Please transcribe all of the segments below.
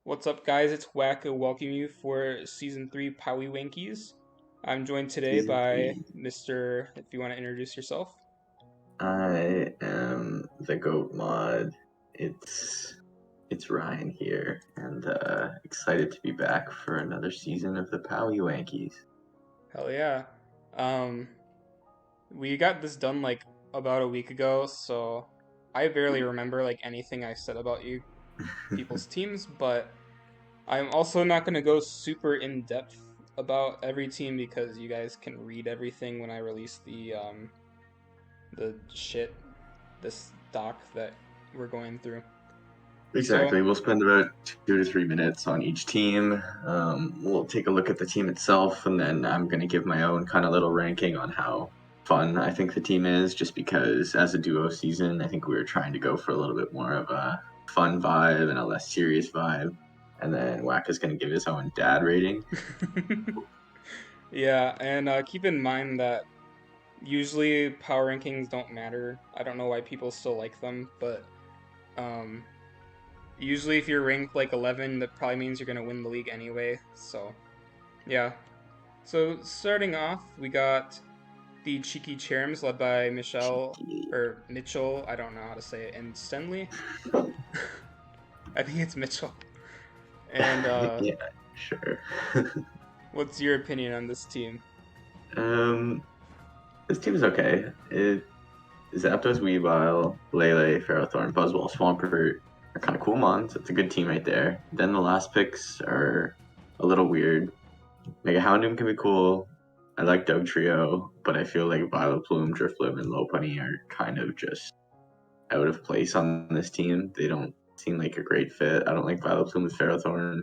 What's up, guys? It's Wacko welcoming you for Season 3 Powie Winkies. I'm joined today Season by 3. Mr. If you want to introduce yourself. I am the GOAT mod. It's it's Ryan here, and excited to be back for another season of the Powie Wankies. Hell yeah. Um, we got this done like about a week ago, so I barely remember like anything I said about you people's teams, but I'm also not going to go super in depth about every team because you guys can read everything when I release the shit, this doc that we're going through. So, Exactly. We'll spend about 2 to 3 minutes on each team. We'll take a look at the team itself, and then I'm going to give my own kind of little ranking on how fun I think the team is, just because as a duo season, I think we were trying to go for a little bit more of a fun vibe and a less serious vibe. And then Wack is going to give his own dad rating. yeah, and keep in mind that usually power rankings don't matter. I don't know why people still like them, but um, usually if you're ranked like 11, that probably means you're gonna win the league anyway. So yeah. So starting off, we got the Cheeky Cherms led by Michelle Cheeky. or Mitchell. I don't know how to say it. And Stenley. I think it's Mitchell. And Yeah, sure. what's your opinion on this team? um, this team is okay. Zapdos, Weavile, Lele, Ferrothorn, Buzzwole, Swampert are kind of cool mons. It's a good team right there. Then the last picks are a little weird. Mega Houndoom can be cool. I like Doug Trio, but I feel like Violet Plume, Drifloon, and Lopunny are kind of just out of place on this team. They don't seem like a great fit. I don't like Violet Plume with Ferrothorn.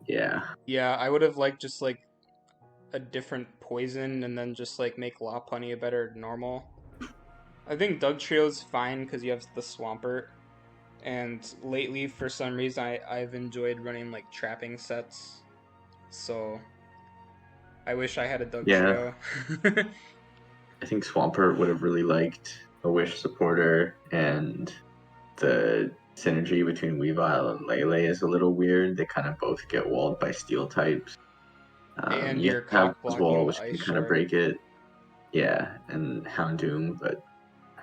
Yeah. Yeah, I would have liked just like a different poison and then just like make Lopunny a better normal. I think Doug Trio's fine because you have the Swampert. And lately, for some reason, I've enjoyed running like trapping sets. So I wish I had a Doug Yeah. Trio. I think Swampert would have really liked a Wish supporter, and the synergy between Weavile and Lele is a little weird. They kind of both get walled by steel types. And You you're have cock blocking Buzzwole, the which Ice can kind of Shard. break it. Yeah, and Houndoom, but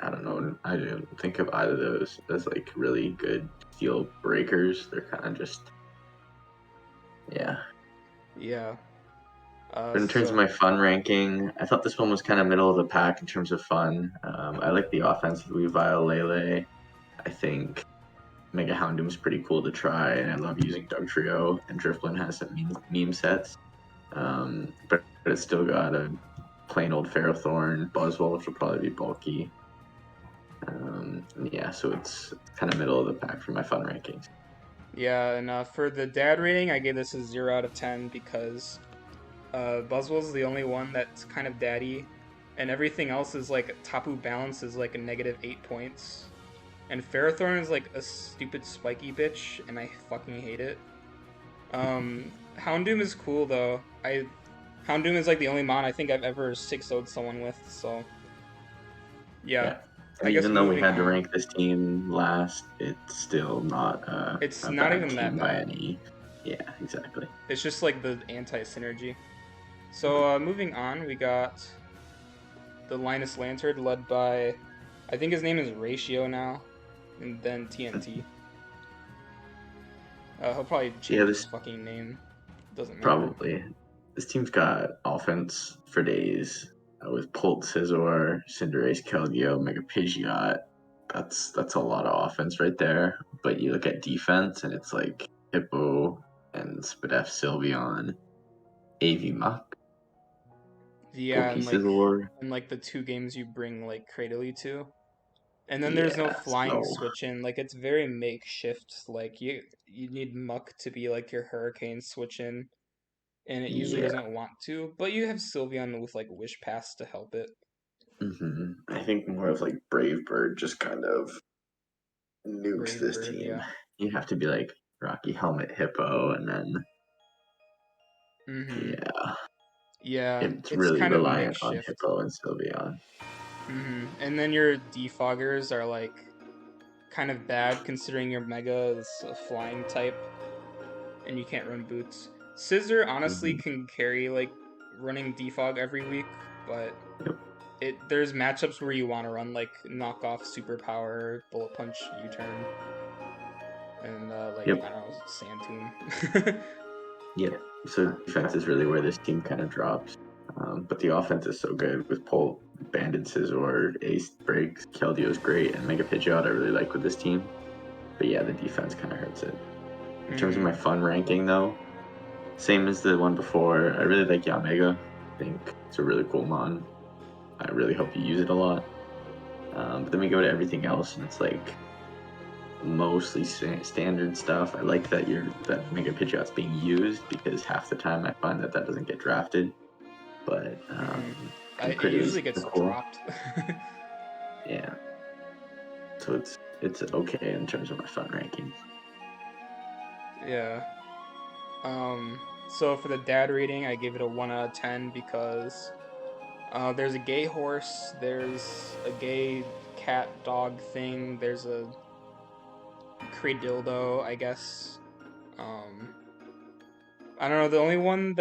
I don't know. I don't think of either of those as like really good steel breakers. They're kind of just, yeah. Yeah. But in terms of So my fun ranking, I thought this one was kind of middle of the pack in terms of fun. I like the offense with Weavile, Lele. I think Mega Houndoom's pretty cool to try, and I love using Doug Trio, and Drifloon has some meme sets. But it's still got a plain old Ferrothorn, Buzzwole, which will probably be bulky. Yeah, so it's kind of middle of the pack for my fun rankings. yeah, and for the dad rating, I gave this a 0 out of 10 because Buzzwole's the only one that's kind of daddy, and everything else is like Tapu Balance is like a -8 points. And Ferrothorn is like a stupid spiky bitch, and I fucking hate it. Houndoom is cool though. Houndoom is like the only mon I think I've ever 6-0'd someone with, so yeah. Yeah, and I guess even though we moving had to on. rank this team last, it's still not It's a not bad even that team by bad. any. Yeah, exactly. It's just like the anti-synergy. So moving on, we got the Linus Lantern led by I think his name is Ratio now, and then TNT. He'll probably Yeah, change his this fucking name. Doesn't matter. probably this team's got offense for days with Pult, Scizor, Cinderace, Keldeo, Mega Pidgeot. That's a lot of offense right there. But you look at defense, and it's like Hippo and Spadef, Sylveon, AV Muck, Yeah, Bulky and like Scizor. in like the two games you bring like Cradily to. And then there's no Yeah, flying so switch in. Like it's very makeshift. Like you need Muck to be like your Hurricane switch in, and it usually yeah. doesn't want to. But you have Sylveon with like Wish Pass to help it. I think more of like Brave Bird just kind of nukes Brave this Bird, team. yeah. You have to be like Rocky Helmet Hippo, and then Mm-hmm. yeah, Yeah, it's it's really kind of reliant on makeshift. Hippo and Sylveon. Mm-hmm. And then your defoggers are like kind of bad considering your Mega is a flying type and you can't run boots. Scissor honestly Hmm. can carry like running defog every week, but Yep. there's matchups where you want to run like knockoff superpower, bullet punch, U-turn, and like Yep. I don't know, sand tomb. Yep. So defense is really where this team kind of drops. But the offense is so good with Pole, Banded Scizor, Ace Breaks, Keldeo is great, and Mega Pidgeot I really like with this team. But yeah, the defense kind of hurts it. In terms of Mm-hmm. my fun ranking, though, same as the one before. I really like Yamega. I think it's a really cool mon. I really hope you use it a lot. But then we go to everything else, and it's like mostly standard stuff. I like that that Mega Pidgeot's being used because half the time I find that doesn't get drafted. But Mm-hmm. It Critter usually is gets cool. dropped. Yeah, so it's okay in terms of my fun rankings. Yeah. So for the dad rating, I gave it a 1 out of 10 because there's a gay horse, there's a gay cat dog thing, there's a Cradildo, I guess. Um, I don't know. The only one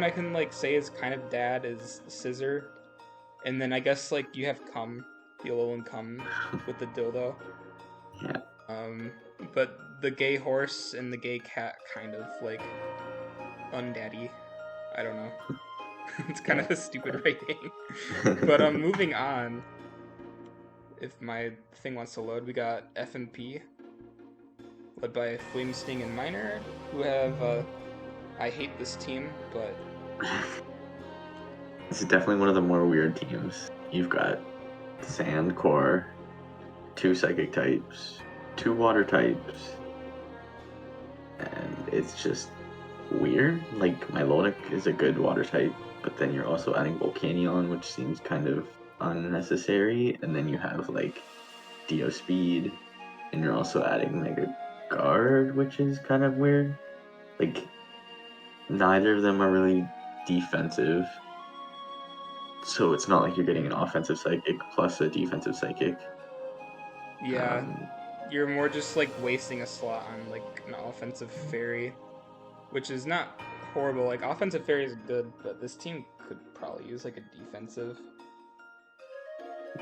I can like say is kind of dad is Scissor, and then I guess like you have Cum, the Alolan Cum with the dildo. Yeah. Um, but the gay horse and the gay cat kind of like undaddy. I don't know. It's kind Yeah. of a stupid rating. But moving on. If my thing wants to load, we got F and P, led by Flamesting and Miner, who have I hate this team, but This is definitely one of the more weird teams. You've got Sand Core, 2 Psychic types, 2 Water types, and it's just weird. Like Milotic is a good Water type, but then you're also adding Volcanion, which seems kind of unnecessary, and then you have like Dio Speed, and you're also adding Mega Guard, which is kind of weird. Like neither of them are really defensive, so it's not like you're getting an offensive psychic plus a defensive psychic. yeah, Um, you're more just like wasting a slot on like an offensive fairy, which is not horrible. Like offensive fairy is good, but this team could probably use like a defensive.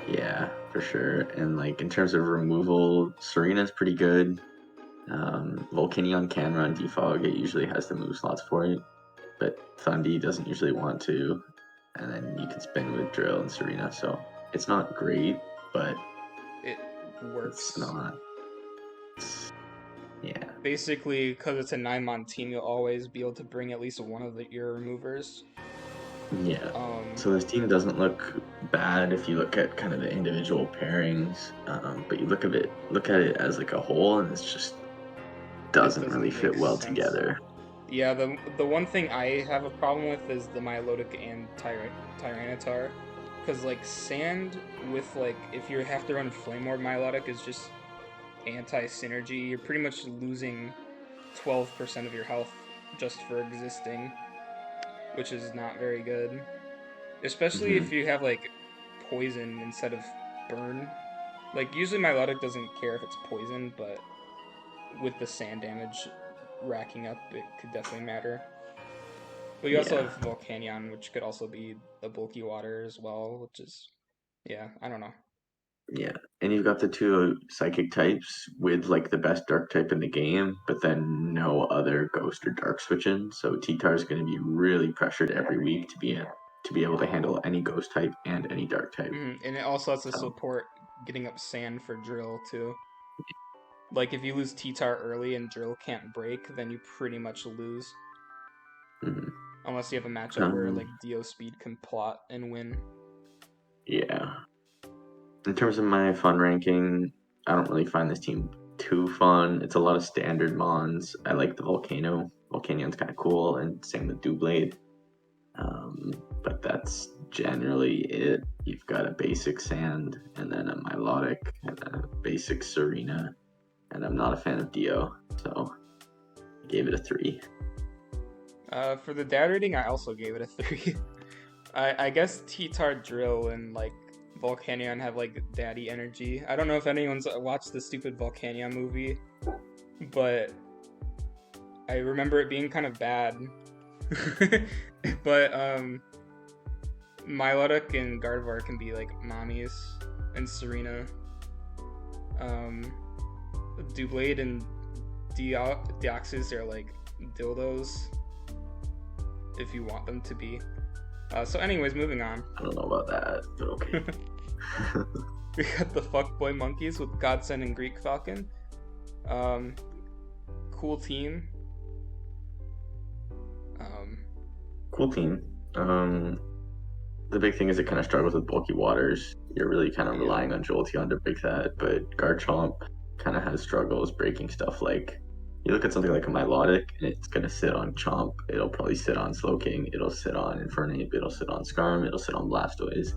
yeah, for sure. And like in terms of removal, Serena's pretty good. Volcanion can run defog. It usually has the move slots for it, but Thundy doesn't usually want to. And then you can spin with Drill and Serena, so it's not great, but It it's works. not. It's, yeah. Basically, because it's a 9-mon team, you'll always be able to bring at least one of your removers. Yeah. Um, So this team doesn't look bad if you look at kind of the individual pairings, but you look at it as like a whole, and it's just it doesn't really doesn't make fit well sense. together. Yeah, the one thing I have a problem with is the Milotic and Tyranitar, because like Sand with like if you have to run Flame Orb Milotic is just anti-synergy. You're pretty much losing 12% of your health just for existing, which is not very good. Especially Hmm. if you have like poison instead of burn. Like usually Milotic doesn't care if it's poison, but with the sand damage racking up, it could definitely matter. But you also Yeah, have Volcanion, which could also be a bulky water as well, which is, yeah, I don't know. yeah. And you've got the 2 Psychic types with like the best Dark type in the game, but then no other Ghost or Dark switching. So T-Tar is going to be really pressured every week to be able to handle any Ghost type and any Dark type. And it also has to So. support getting up sand for Drill too. Like if you lose T-Tar early and Drill can't break, then you pretty much lose. Mhm. Unless you have a matchup where Um, like Dio Speed can plot and win. yeah. In terms of my fun ranking, I don't really find this team too fun. It's a lot of standard mons. I like the Volcano. Volcanion's kind of cool, and same with Doublade. But that's generally it. You've got a basic Sand, and then a Milotic, and a basic Serena, and I'm not a fan of Dio, so I gave it a 3. For the dad rating, I also gave it a 3. I guess T-Tar Drill and like Volcanion have like daddy energy. I don't know if anyone's watched the stupid Volcanion movie, but I remember it being kind of bad. But Milotic and Gardevoir can be like mommies, and Serena. Doublade and Deoxys are like dildos, if you want them to be. So anyways, moving on. I don't know about that, but okay. We got the fuckboy monkeys with Godsend and Greek Falcon. Cool team. Cool team. The big thing is it kind of struggles with bulky waters. You're really kind of relying on Jolteon to break that, but Garchomp kind of has struggles breaking stuff like, you look at something like a Milotic and it's going to sit on Chomp, it'll probably sit on Slowking, it'll sit on Infernape, it'll sit on Skarm, it'll sit on Blastoise.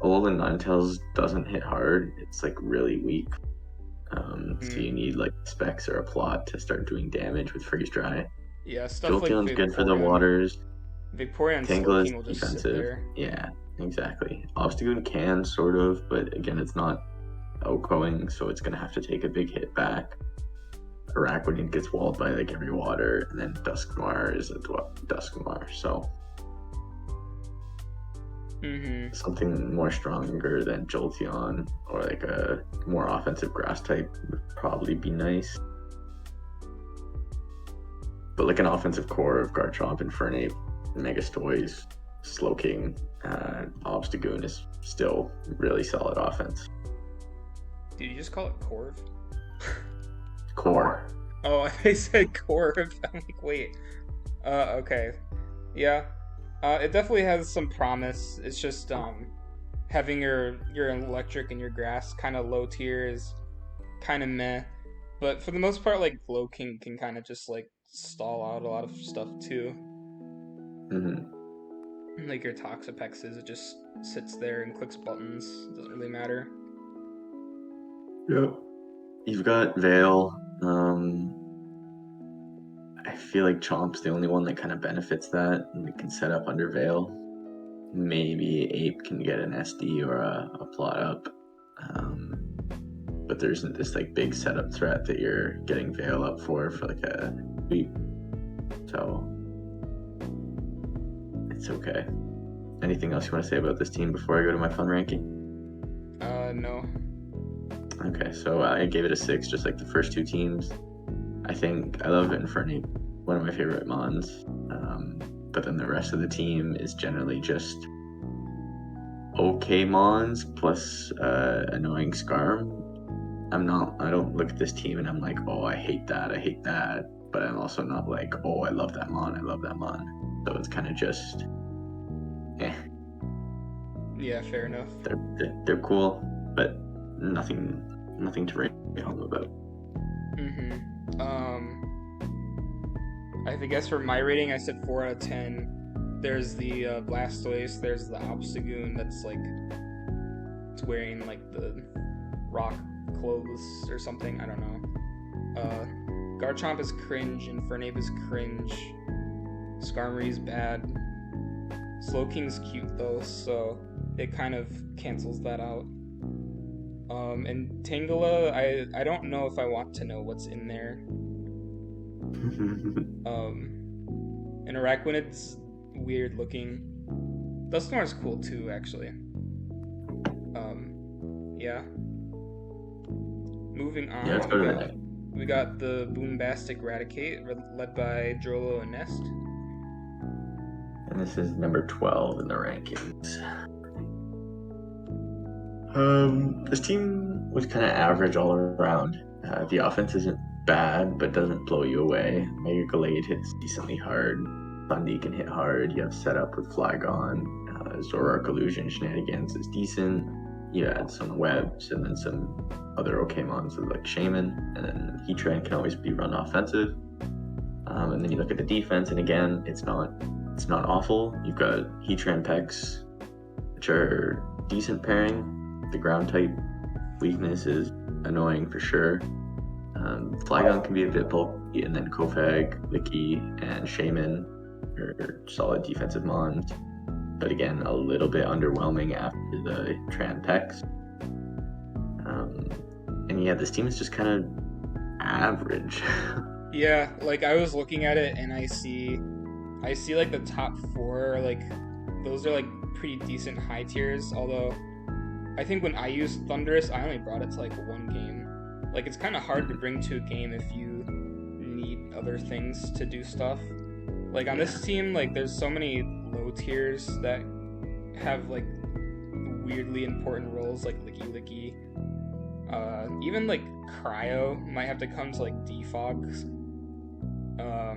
Alolan Ninetales doesn't hit hard, it's like really weak. So you need like Specs or a Plot to start doing damage with Freeze Dry. Yeah, stuff Jolteon's like good for the waters. Vaporeon and Tangela is Slowking will just defensive. sit there. Yeah, exactly. Obstagoon can, sort of, but again, it's not outgoing, so it's going to have to take a big hit back. Araquanid gets walled by like every water, and then Dusknoir is a Dusknoir, so something more stronger than Jolteon, or like a more offensive grass type would probably be nice. But like an offensive core of Garchomp, Infernape, Megastoise, Slowking, Obstagoon is still really solid offense. Did you just call it Corv? Core. Oh, I said Corv. I'm like, wait. Okay. Yeah. It definitely has some promise. It's just having your electric and your grass kind of low tier is kind of meh. But for the most part, like Slowking can kind of just like stall out a lot of stuff too. Like your Toxapexes, it just sits there and clicks buttons. It doesn't really matter. Yep. You've got Veil. I feel like Chomp's the only one that kind of benefits that, and it can set up under Veil. Maybe Ape can get an SD or a Plot up. But there isn't this like big setup threat that you're getting Veil up for like a week. So it's okay. Anything else you want to say about this team before I go to my fun ranking? No. Okay, so I gave it a 6, just like the first two teams. I think I love Infernape, one of my favorite Mons. But then the rest of the team is generally just okay Mons plus annoying Skarm. I don't look at this team and I'm like, oh, I hate that. But I'm also not like, oh, I love that Mon. So it's kind of just, eh. Yeah, fair enough. They're cool, but nothing to write home about. I guess for my rating, I said 4 out of 10. There's the Blastoise, there's the Obstagoon that's like, it's wearing like the rock clothes or something, I don't know. Garchomp is cringe, Infernape is cringe, Skarmory's bad. Slowking's cute though, so it kind of cancels that out. And Tangela, I don't know if I want to know what's in there. And Araquanid's weird looking. Dusknoir's cool too, actually. Yeah. Moving on. Yeah, let's go to that. We got the Boombastic Raticate, led by Drolo and Nest. And this is number 12 in the rankings. This team was kind of average all around. The offense isn't bad, but doesn't blow you away. Mega Gallade hits decently hard. Bundy can hit hard. You have setup with Flygon. Zoroark Illusion shenanigans is decent. You add some webs and then some other okay mons like Shaman, and then Heatran can always be run offensive. And then you look at the defense, and again, it's not awful. You've got Heatran Pex, which are decent pairing. The ground type weakness is annoying for sure. Flygon can be a bit bulky, and then Kofag, Licky, and Shaman are solid defensive mons. but again, a little bit underwhelming after the Tran Pex. And yeah, this team is just kind of average. Yeah, like I was looking at it and I see like the top four, like those are like pretty decent high tiers. Although I think when I used Thunderous, I only brought it to like one game. Like it's kind of hard to bring to a game if you need other things to do stuff. Like on Yeah. this team, like there's so many low tiers that have like weirdly important roles, like Licky Licky. Even like Cryo might have to come to like Defog.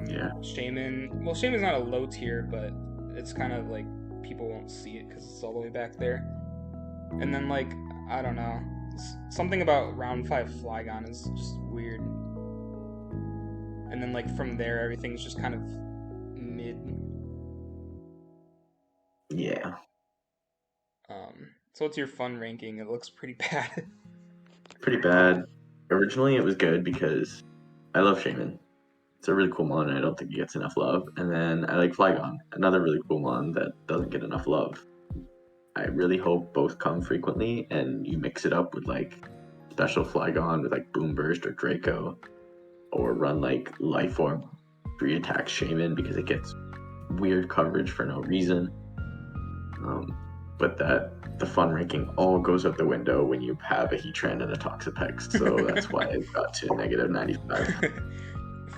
Yeah. Shaman. Well, Shaman's not a low tier, but it's kind of like people won't see it because it's all the way back there. And then like I don't know, something about round 5 Flygon is just weird. And then like from there, everything's just kind of mid. Yeah. So what's your fun ranking? It looks pretty bad. Pretty bad. Originally, it was good because I love Shaman. It's a really cool mon, and I don't think he gets enough love. And then I like Flygon, another really cool mon that doesn't get enough love. I really hope both come frequently, and you mix it up with like special Flygon with like Boom Burst or Draco, or run like Life Orb 3 attack Shaman because it gets weird coverage for no reason. But that the fun ranking all goes out the window when you have a Heatran and a Toxapex, so that's why it got to negative 95.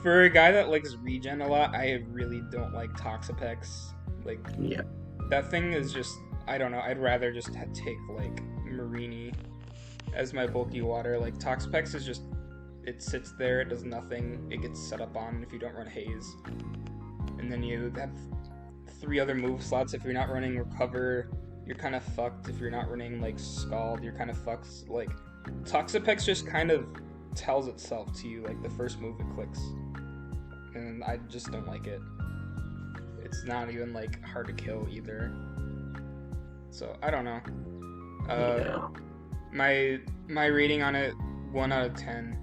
For a guy that likes regen a lot, I really don't like Toxapex. Like, Yeah. that thing is just, I don't know, I'd rather just take, like, Marini as my bulky water. Like, Toxapex is just, it sits there, it does nothing, it gets set up on if you don't run Haze. And then you have 3 other move slots. If you're not running Recover, you're kind of fucked. If you're not running, like, Scald, you're kind of fucked. Like, Toxapex just kind of tells itself to you, like, the first move it clicks. And I just don't like it. It's not even, like, hard to kill either. So, I don't know. Yeah. My rating on it, 1 out of 10.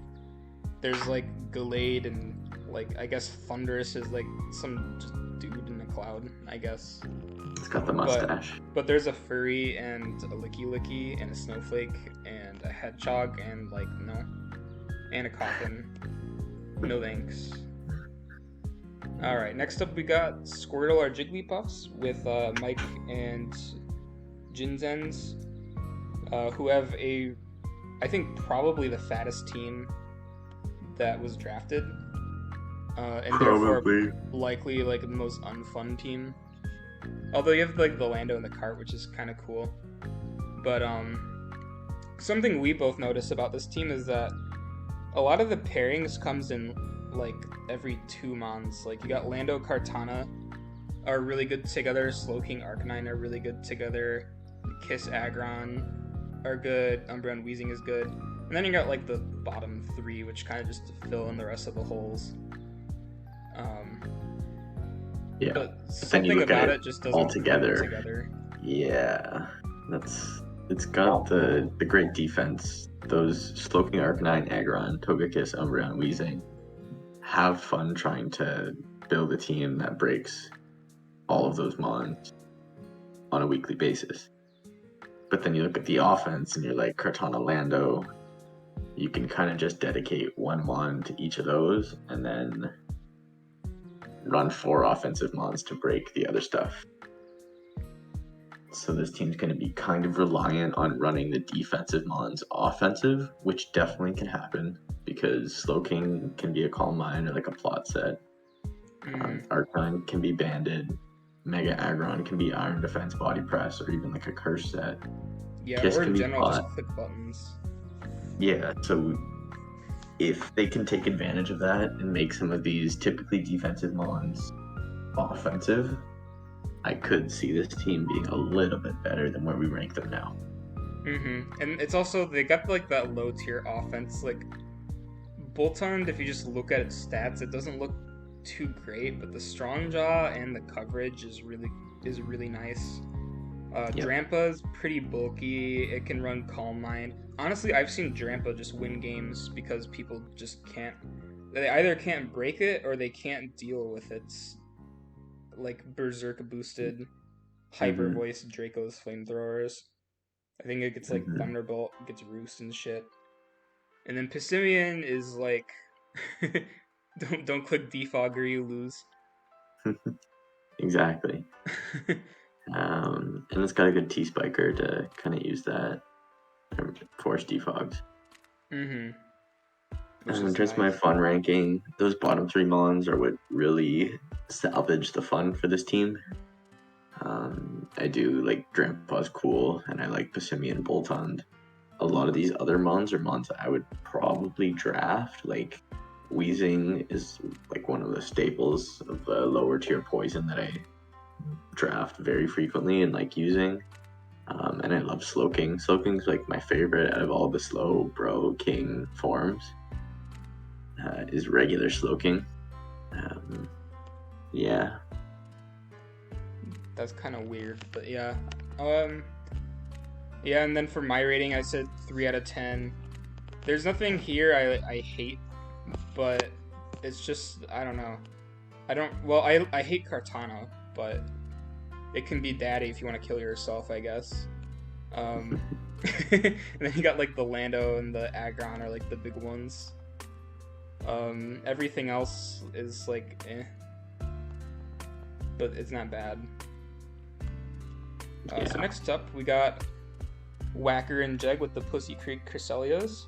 There's, like, Gallade and, like, I guess Thunderous is, like, some just dude in a cloud, I guess. It's got the mustache. But there's a furry and a licky licky and a snowflake and a hedgehog and like no, and a coffin. No thanks. All right, next up we got Squirtle or Jigglypuffs with Mike and Jinzens, who have I think probably the fattest team that was drafted, and therefore likely like the most unfun team. Although you have like the Lando in the cart, which is kind of cool. But something we both notice about this team is that a lot of the pairings comes in like every 2 months. Like you got Lando Kartana are really good together, Slowking Arcanine are really good together, Kiss Aggron are good, Umbreon Weezing is good. And then you got like the bottom 3, which kind of just fill in the rest of the holes. Yeah. But something about it just doesn't all together. Together. Yeah. It's got the great defense. Those Slowking Arcanine, Aggron, Togekiss, Umbreon, Weezing. Have fun trying to build a team that breaks all of those mons on a weekly basis. But then you look at the offense and you're like, Kartana, Lando, you can kind of just dedicate one mon to each of those and then run 4 offensive mons to break the other stuff. So this team's going to be kind of reliant on running the defensive mons offensive, which definitely can happen because Slowking can be a Calm Mind or like a plot set. Arcanine can be banded. Mega Aggron can be Iron Defense Body Press or even like a Curse set. Yeah, Kiss or can in be general, plot. just click buttons. Yeah, so if they can take advantage of that and make some of these typically defensive mons offensive, I could see this team being a little bit better than where we rank them now. And it's also, they got like that low tier offense. Like Boltund, if you just look at its stats, it doesn't look too great, but the strong jaw and the coverage is really nice. Drampa's pretty bulky. It can run Calm Mind. Honestly, I've seen Drampa just win games because people just can't. They either can't break it or they can't deal with its like Berserk boosted hyper Mm-hmm. voice Draco's flamethrowers. I think it gets like Mm-hmm. Thunderbolt, gets Roost and shit. And then Passimian is like don't click defogger, you lose. Exactly. And it's got a good T spiker to kind of use that force defogs. Mm-hmm. Which And in is terms of my nice. fun ranking, those bottom 3 mons are what really salvage the fun for this team. I do like Grandpa's cool, and I like Passimian Boltund. A lot of these other mons are mons that I would probably draft. Like Wheezing is like one of the staples of the lower tier poison that I draft very frequently and like using. And I love Slowking. Slowking's like my favorite out of all the slow bro king forms. Is regular Slowking. Yeah. That's kind of weird, but yeah. Um, yeah, and then for my rating, I said 3 out of 10. There's nothing here I hate, but it's just I don't know. I don't. Well, I hate Cartana, but it can be daddy if you want to kill yourself, I guess. Um, and then you got like the Lando and the Aggron are like the big ones. Everything else is like but it's not bad. Yeah. So next up, we got Whacker and Jeg with the Pussy Creek Crescelias.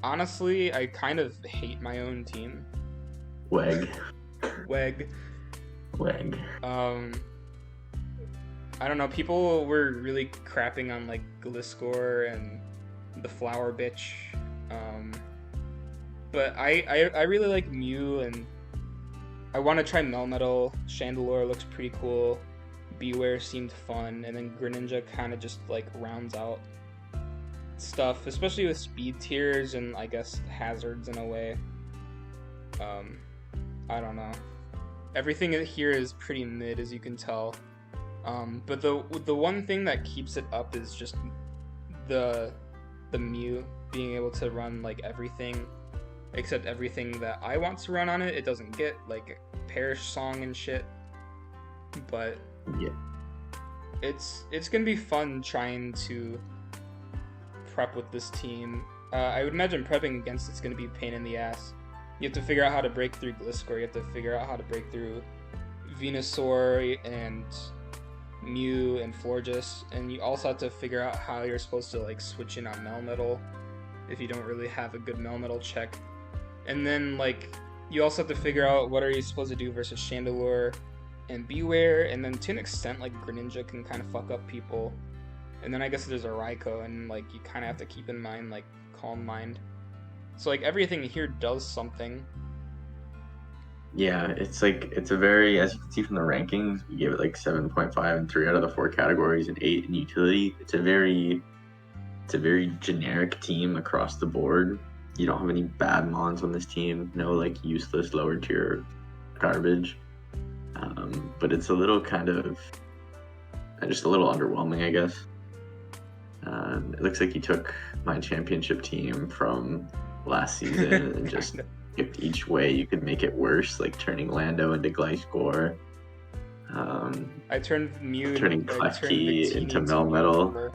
Honestly, I kind of hate my own team. Weg. Weg. Weg. I don't know. People were really crapping on like Gliscor and the Flower Bitch. But I really like Mew, and I want to try Melmetal. Chandelure looks pretty cool. Beware seemed fun, and then Greninja kind of just like rounds out stuff, especially with speed tiers and I guess hazards in a way. I don't know. Everything here is pretty mid, as you can tell. But the one thing that keeps it up is just the Mew being able to run like everything, except everything that I want to run on it. It doesn't get like Perish Song and shit. But Yeah. it's gonna be fun trying to prep with this team. I would imagine prepping against it's gonna be a pain in the ass. You have to figure out how to break through Gliscor. You have to figure out how to break through Venusaur and Mew and Florges, and you also have to figure out how you're supposed to like switch in on Melmetal if you don't really have a good Melmetal check. And then like you also have to figure out what are you supposed to do versus Chandelure and Beware, and then to an extent like Greninja can kind of fuck up people. And then I guess there's a Raikou, and like you kind of have to keep in mind like Calm Mind. So like everything here does something. Yeah, it's a very, as you can see from the rankings, we gave it like 7.5 in 3 out of the 4 categories and 8 in utility. It's a very generic team across the board. You don't have any bad mons on this team, no like useless lower tier garbage. But it's a little kind of just a little underwhelming, I guess. It looks like you took my championship team from last season and just skipped each way you could make it worse, like turning Lando into Gliscor. I turned Mew turning Klefki into Melmetal.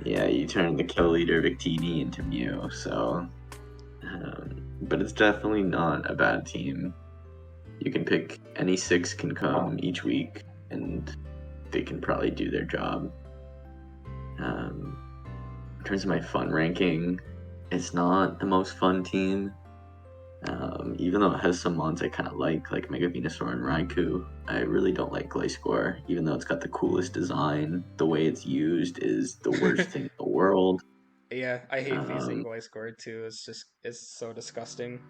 Yeah, you turned the kill leader Victini into Mew, so but it's definitely not a bad team. You can pick any 6 can come each week and they can probably do their job. In terms of my fun ranking, it's not the most fun team. Even though it has some mons I kind of like Mega Venusaur and Raikou, I really don't like Gliscor, even though it's got the coolest design. The way it's used is the worst thing in the world. Yeah, I hate using Gliscor too. It's so disgusting.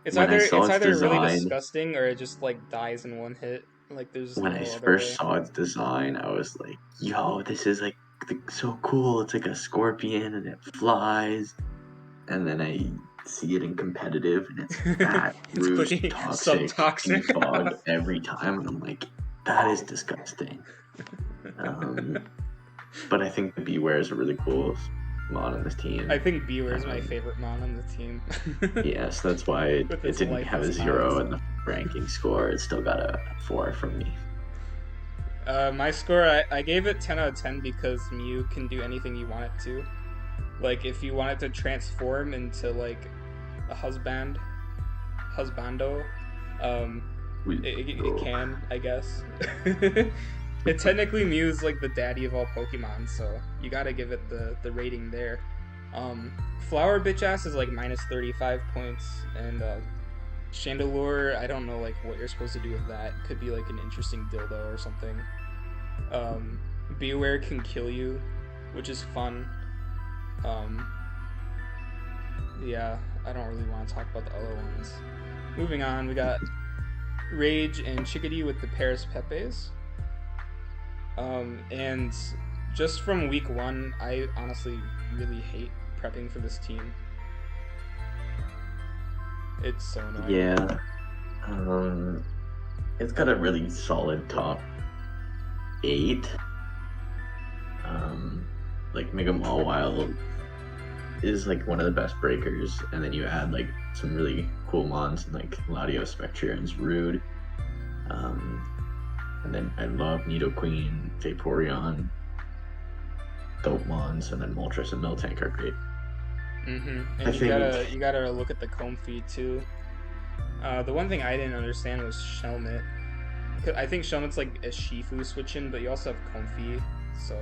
It's when I saw its either really design, disgusting or it just like dies in one hit. Like there's when no I other first way. saw its design, I was like, "Yo, this is like so cool! It's like a scorpion and it flies." And then I see it in competitive, and it's fat, It's roost, pretty toxic, subtoxic. defog every time, and I'm like, that is disgusting. But I think the Beware is a really cool mon on this team. I think Beware is my favorite mon on the team. Yeah, so that's why it didn't have a 0 in the ranking score. It still got a 4 from me. My score, I gave it 10 out of 10 because Mew can do anything you want it to. Like, if you want it to transform into, like, a husbando, um, it Oh. can, I guess. It technically Mew's, like, the daddy of all Pokemon, so you gotta give it the rating there. Um, Flower bitch ass is, like, minus 35 points, and, Chandelure, I don't know, like, what you're supposed to do with that. Could be, like, an interesting dildo or something. Um, Beware can kill you, which is fun. Um, yeah, I don't really want to talk about the other ones. Moving on, we got Rage and Chickadee with the Paris Pepes. And just from week one, I honestly really hate prepping for this team. It's so annoying. Yeah. It's got a really solid top 8. Like Mega Mawile is like one of the best breakers, and then you add like some really cool mons like Latios, Spectre, and Rude. And then I love Nidoqueen, Vaporeon, dope mons, and then Moltres and Miltank are great. Mm-hmm. I And think you gotta look at the Comfey too. The one thing I didn't understand was Shelmet. I think Shelmet's like a Shifu switch-in, but you also have Comfey, so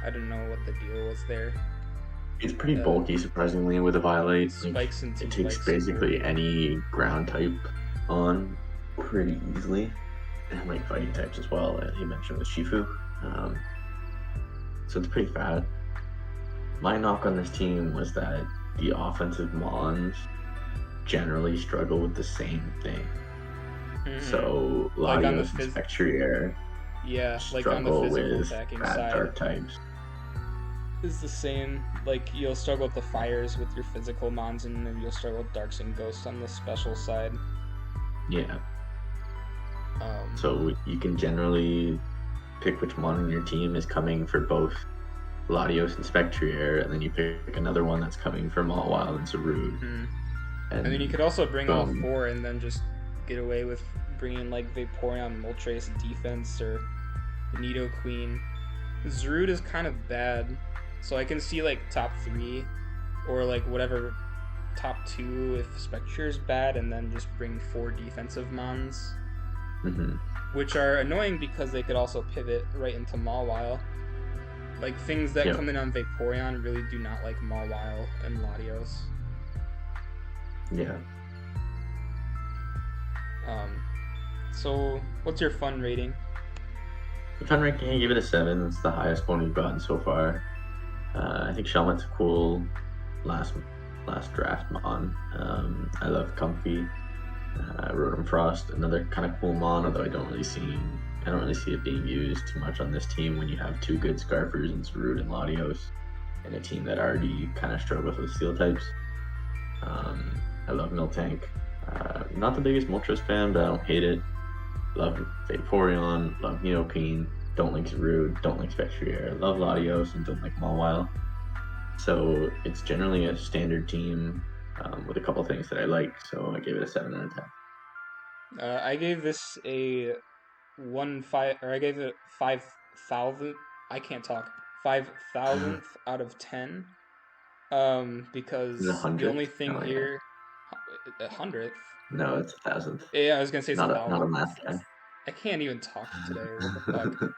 I don't know what the deal was there. it's pretty bulky, surprisingly, with a Violate. Like, Spikes and two it takes spikes. basically any ground type on pretty easily. And like fighting types as well, as you mentioned with Shifu. So it's pretty fat. My knock on this team was that the offensive Mons generally struggle with the same thing. Mm-hmm. So Like on the Latios and Spectrier yeah, like on the struggle physical with attacking bad side dark types. is the same. Like you'll struggle with the fires with your physical mons, and then you'll struggle with darks and ghosts on the special side. Yeah. Um, So you can generally pick which mon in your team is coming for both Latios and Spectrier, and then you pick another one that's coming for Mawile and Zarude. mhm. And then you could also bring all boom. 4 and then just get away with bringing like Vaporeon, Moltres defense or Nidoqueen. Zarude is kind of bad, so I can see like top 3 or like whatever top 2 if Spectre is bad, and then just bring 4 defensive mons, which are annoying because they could also pivot right into Mawile. Like things that Yep. come in on Vaporeon really do not like Mawile and Latios. Yeah. So what's your fun rating? The fun ranking, I give it a 7. It's the highest one we've gotten so far. I think Shelmet's a cool last draft mon. I love Comfey. Rotom Frost, another kind of cool mon, although I don't really see it being used too much on this team when you have 2 good Scarfers and Zarude and Latios in a team that already kind of struggles with steel types. I love Miltank. Not the biggest Moltres fan, but I don't hate it. Love Vaporeon, love Nidoqueen, don't like Zarude, don't like Spectrier, love Latios, and don't like Mawile. So it's generally a standard team with a couple things that I like, so I gave it a 7 out of 10. I gave this a 1-5, or I gave it 5,000. I can't talk. 5,000th out of 10. Because The the only 100th? thing Oh, yeah. here, 100th. No, it's 1,000th. Yeah, I was gonna say it's Not a 1,000th. math guy. I can't even talk today. What the fuck?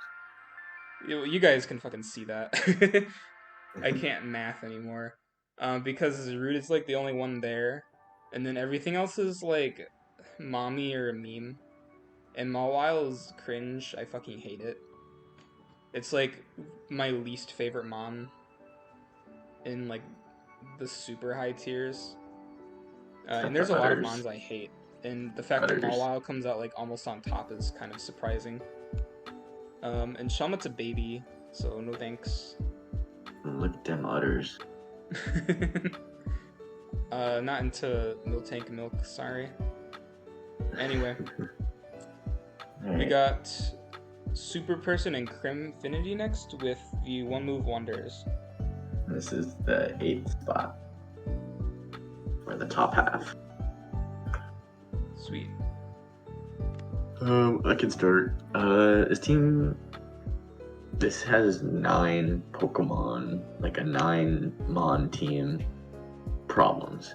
You guys can fucking see that. I can't math anymore. Because Root is like the only one there, and then everything else is like mommy or a meme. And Mawile is cringe. I fucking hate it. It's like my least favorite mon in like the super high tiers. And there's a lot of mons I hate. And the fact that Mawile comes out like almost on top is kind of surprising. And Shelmet's a baby, so no thanks. Look at them udders. Not into Miltank milk, sorry. Anyway. Right. We got Super Person and Crimfinity next with the One Move Wonders. This is the 8th spot. Or the top half. Sweet. I can start. This has 9 Pokemon, like a 9 Mon team problems.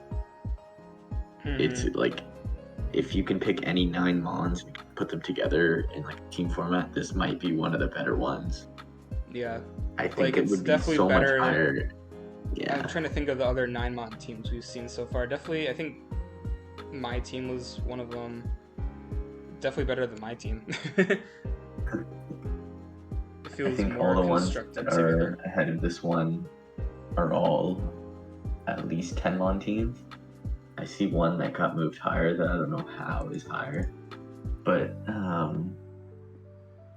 It's Mm-hmm. like if you can pick any 9 Mons and put them together in like a team format, this might be one of the better ones. Yeah, I like think it it's would be definitely so much better. higher. I'm Yeah, trying to think of the other 9-mon teams we've seen so far. Definitely, I think my team was one of them. Definitely better than my team. It I feels think all more the ones that constructed are together. ahead of this one are all at least 10 Mon teams. I see one that got moved higher that I don't know how is higher. But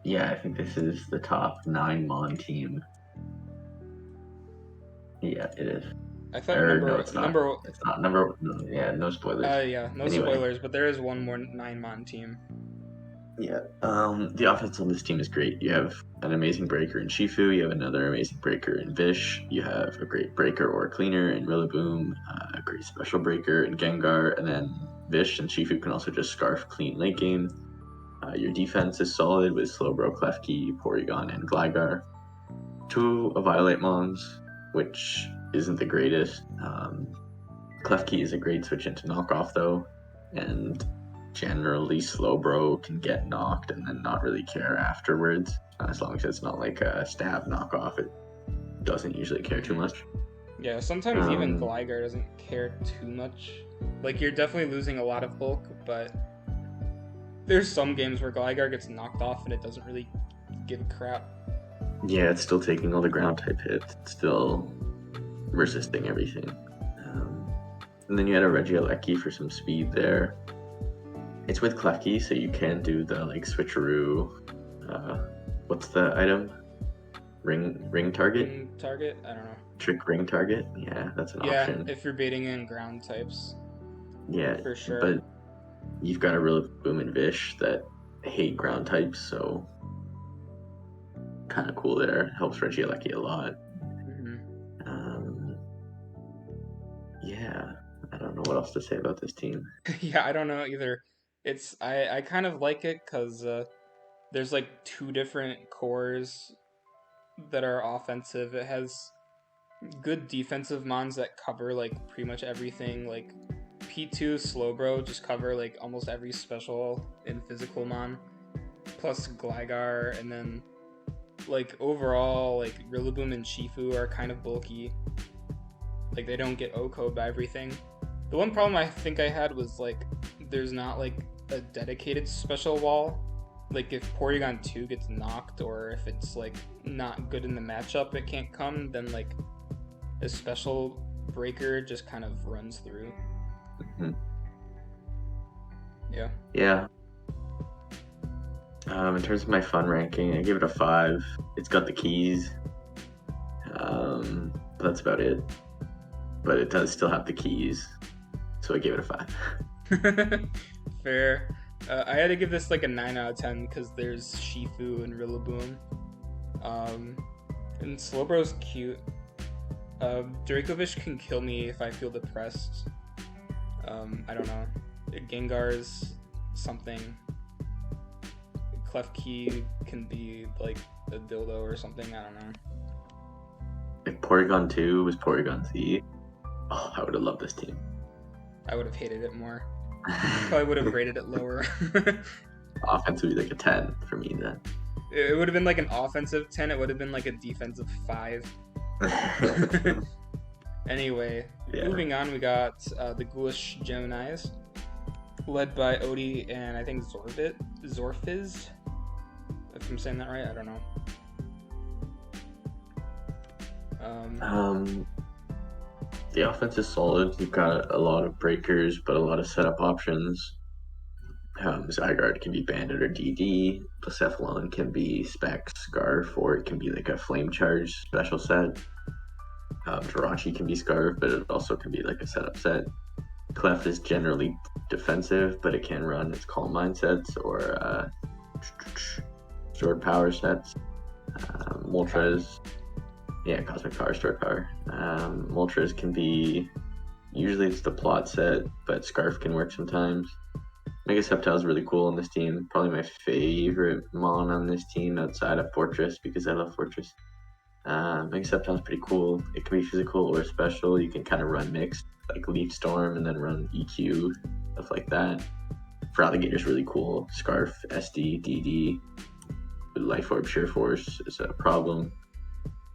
yeah, I think this is the top 9 Mon team. Yeah, it is. I thought Or no, number it's not. number It's not number. No, yeah, no spoilers. yeah, no Anyway, spoilers, but there is one more 9-mon team. yeah. The offense on this team is great. You have an amazing breaker in Shifu. You have another amazing breaker in Vish. You have a great breaker or cleaner in Rillaboom. A great special breaker in Gengar, and then Vish and Shifu can also just scarf clean late game. Your defense is solid with Slowbro, Klefki, Porygon, and Gligar. 2 Violet Mons, which isn't the greatest. Klefki is a great switch into knockoff though, and generally Slowbro can get knocked and then not really care afterwards. As long as it's not like a stab knockoff, it doesn't usually care too Mm-hmm. much. Yeah, sometimes even Um, Gligar doesn't care too much. Like you're definitely losing a lot of bulk, but there's some games where Gligar gets knocked off and it doesn't really give a crap. yeah, it's still taking all the ground type hits. It's still resisting everything. Um, and then you had a Regieleki for some speed there. It's with Klefki, so you can do the like switcheroo. What's the item? Ring target? Ring target? I don't know. Trick ring target? Yeah, that's an Yeah, option. if you're baiting in ground types, Yeah, for sure. but you've got a Rillaboom and Vish that hate ground types, so kind of cool there. Helps Regieleki a lot. Hmm. Um, yeah, I don't know what else to say about this team. Yeah, I don't know either. I kind of like it because there's like two different cores that are offensive. It has good defensive mons that cover like pretty much everything. Like P2 Slowbro just cover like almost every special in physical mon, plus Gligar, and then like overall like Rillaboom and Shifu are kind of bulky. Like they don't get OHKO by everything. The one problem I think I had was like there's not like a dedicated special wall. Like if Porygon 2 gets knocked or if it's like not good in the matchup it can't come, then like a special breaker just kind of runs through. Mm-hmm. Yeah. Yeah. In terms of my fun ranking, I give it a 5. It's got the keys. But that's about it. But it does still have the keys, so I gave it a 5. Fair. I had to give this like a 9 out of 10 because there's Shifu and Rillaboom. Um, and Slowbro's cute. Dracovish can kill me if I feel depressed. I don't know. Gengar's something. Klefki can be like a dildo or something. I don't know. If Porygon 2 was Porygon Z, oh, I would have loved this team. I would have hated it more. Probably would have rated it lower. Offense would be like a 10 for me then. It would have been like an offensive 10. It would have been like a defensive 5. Anyway, Yeah. moving on, we got the Ghoulish Geminis, led by Odie and I think Zorfiz. If I'm saying that right, I don't know. The offense is solid. You've got a lot of breakers, but a lot of setup options. Zygarde can be Bandit or DD. Blacephalon can be Spec, Scarf, or it can be like a Flame Charge special set. Jirachi can be Scarf, but it also can be like a setup set. Clef is generally defensive, but it can run its Calm Mind sets or Stored Power sets. Moltres, yeah, Cosmic Power, Stored Power. Moltres can be, usually it's the plot set, but Scarf can work sometimes. Mega Sceptile is really cool on this team. Probably my favorite mon on this team outside of Fortress because I love Fortress. Mega Sceptile is pretty cool. It can be physical or special. You can kind of run mixed, like Leaf Storm, and then run EQ, stuff like that. Feraligator's really cool. Scarf, SD, DD, Life Orb, Sheer Force is a problem.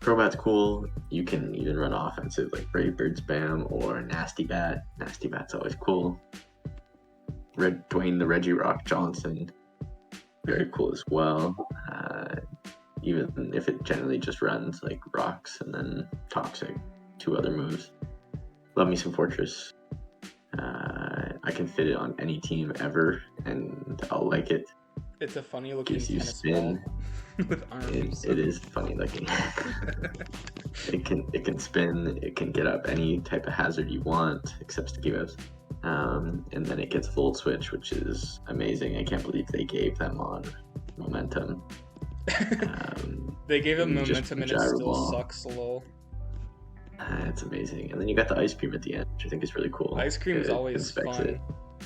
Crobat's cool. You can even run offensive like Brave Bird Spam or Nasty Bat. Nasty Bat's always cool. Dwayne the Reggie Rock Johnson, very cool as well. Even if it generally just runs like rocks and then toxic, 2 other moves. Love me some Fortress. I can fit it on any team ever, and I'll like it. It's a funny looking Gives you tennis spin. ball with arms. It is funny looking. it can spin. It can get up any type of hazard you want, except sticky webs. And then it gets Volt Switch, which is amazing. I can't believe they gave them on momentum. They gave him momentum and it still ball. sucks, lol. It's amazing. And then you got the ice cream at the end, which I think is really cool. Ice cream is always fun. It.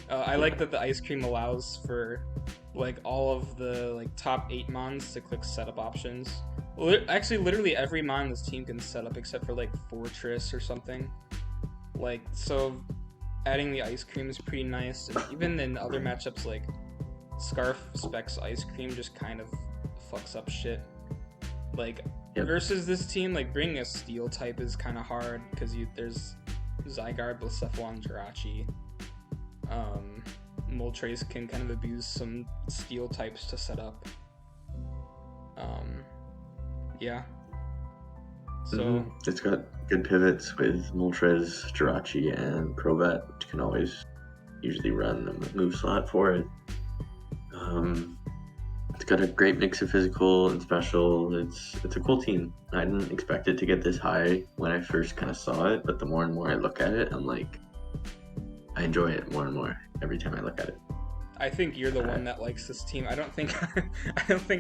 I like that the ice cream allows for like all of the like top 8 mons to click setup options. Actually, literally every mon this team can set up except for like Fortress or something. Like, so adding the ice cream is pretty nice. And even in other matchups like Scarf Specs Ice Cream just kind of fucks up shit. Like, versus this team, like bringing a steel type is kind of hard because there's Zygarde, Blacephalon, Jirachi. Moltres can kind of abuse some steel types to set up. Yeah. So it's got good pivots with Moltres, Jirachi, and Crobat, which can always usually run the move slot for it. It's got a great mix of physical and special. It's a cool team. I didn't expect it to get this high when I first kind of saw it, but the more and more I look at it, I'm like, I enjoy it more and more every time I look at it. I think you're the one that likes this team. I don't think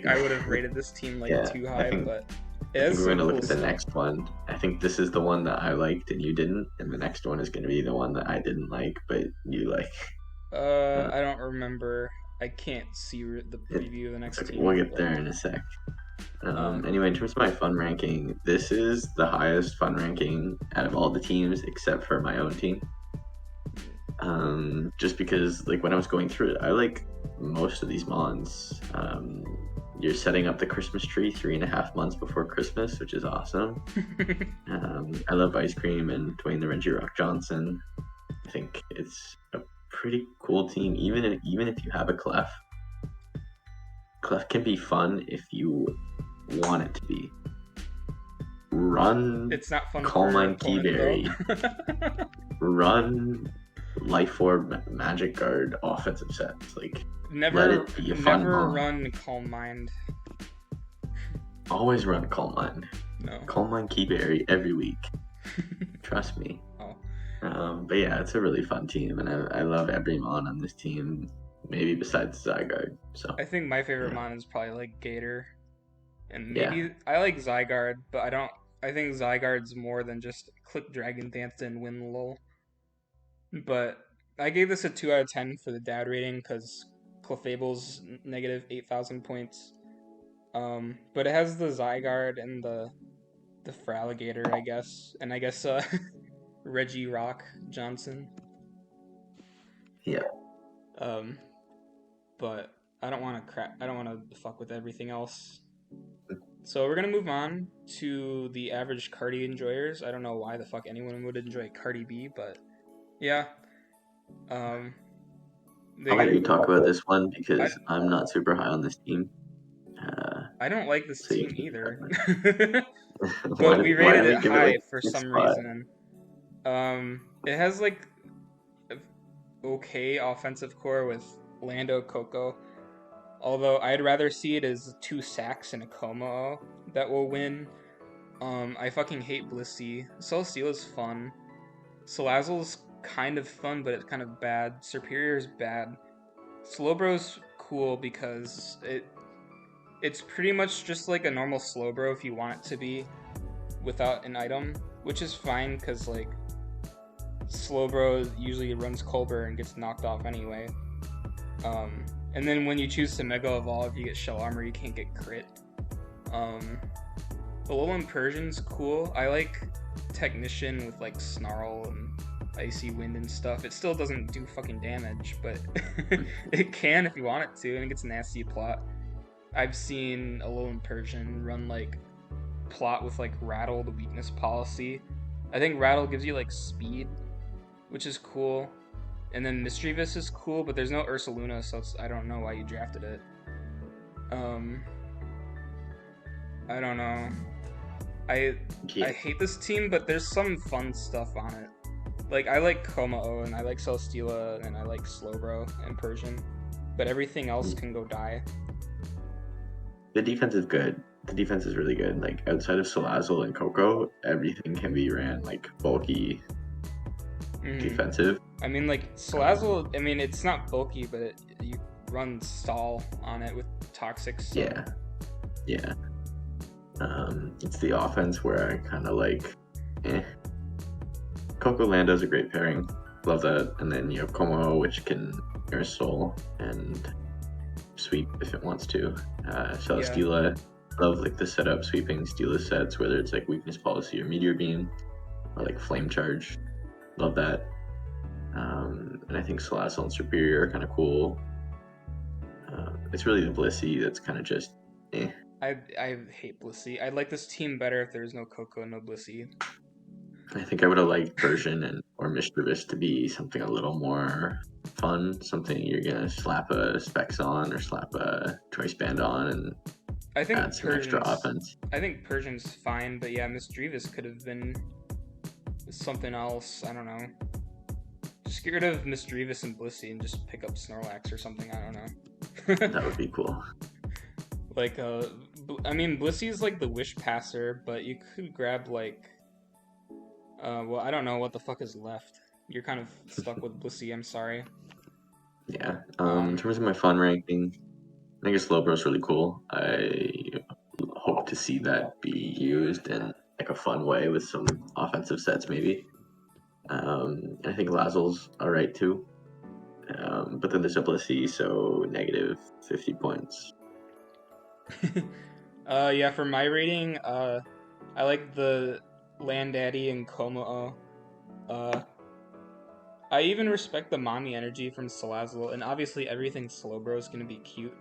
I would have rated this team too high, but we're going to look at the next one. I think this is the one that I liked and you didn't, and the next one is going to be the one that I didn't like but you like. I don't remember. I can't see the preview of the next team. We'll get there in a sec. Anyway, in terms of my fun ranking, this is the highest fun ranking out of all the teams except for my own team. Just because, like, when I was going through it, I like most of these mons. You're setting up the Christmas tree 3.5 months before Christmas, which is awesome. I love Ice Cream and Dwayne the Reggie Rock Johnson. I think it's a pretty cool team, even if you have a Clef. Clef can be fun if you want it to be. Run. It's not fun. Calm Mind Keyberry. Run Life Orb Magic Guard offensive sets. Like, let it be a fun mod. Run Calm Mind. Always run Calm Mind. No. Calm Mind Keyberry every week. Trust me. Oh. But yeah, it's a really fun team, and I love every mon on this team, maybe besides Zygarde. So I think my favorite mon is probably like Gator, and maybe I like Zygarde, but I think Zygarde's more than just click Dragon Dance and win lol. But I gave this a 2 out of 10 for the dad rating because Clefable's negative 8,000 points. But it has the Zygarde and the Feraligator, I guess, and I guess Reggie Rock Johnson. Yeah. But I don't want to fuck with everything else. So we're gonna move on to the average Cardi enjoyers. I don't know why the fuck anyone would enjoy Cardi B, but yeah. I'll let you talk about this one because I'm not super high on this team. I don't like this team either. But we rated it high for some reason. It has like okay offensive core with Lando Coco. Although I'd rather see it as 2 sacks and a Como that will win. I fucking hate Blissey. Celesteela is fun. Salazzle's kind of fun, but it's kind of bad. Serperior's bad. Slowbro's cool because it's pretty much just like a normal Slowbro if you want it to be, without an item, which is fine because like Slowbro usually runs Colbur and gets knocked off anyway. And then when you choose to Mega Evolve, you get Shell Armor, you can't get crit. Alolan Persian's cool. I like Technician with like Snarl and Icy Wind and stuff. It still doesn't do fucking damage, but it can if you want it to, and it gets nasty plot. I've seen Alolan Persian run like plot with like Rattle, the weakness policy. I think Rattle gives you like speed, which is cool. And then Mischievous is cool, but there's no Ursaluna, so I don't know why you drafted it. I don't know. I hate this team, but there's some fun stuff on it. Like, I like Komao, and I like Celesteela, and I like Slowbro and Persian. But everything else can go die. The defense is good. The defense is really good. Like, outside of Salazzle and Coco, everything can be ran, like, bulky, defensive. I mean, like, Salazzle, I mean, it's not bulky, but you run Stall on it with Toxic. So. Yeah. It's the offense where I kind of like, Coco Lando's a great pairing. Love that. And then you have Komao, which can Nurse Soul and sweep if it wants to. Celesteela, love like the setup sweeping Steela sets, whether it's like Weakness Policy or Meteor Beam, or like Flame Charge. Love that. And I think Salazzle and Superior are kind of cool. It's really the Blissey that's kind of just, I hate Blissey. I'd like this team better if there was no Coco and no Blissey. I think I would have liked Persian or Mischievous to be something a little more fun, something you're gonna slap a Specs on or slap a Choice Band on and add some extra offense. I think Persian's fine, but yeah, Mischievous could have been something else. I don't know. Just get rid of Mischievous and Blissey and just pick up Snorlax or something. I don't know. That would be cool. Like, I mean, Blissey's like the Wish Passer, but you could grab like, well, I don't know what the fuck is left. You're kind of stuck with Blissey. I'm sorry. Yeah. In terms of my fun ranking, I think Slowbro's really cool. I hope to see that be used in like a fun way with some offensive sets, maybe. I think Lazzle's alright too. But then there's a Blissey, so negative 50 points. Yeah, for my rating, I like the Land Daddy and Komao. I even respect the mommy energy from Salazzle, and obviously everything Slowbro is gonna be cute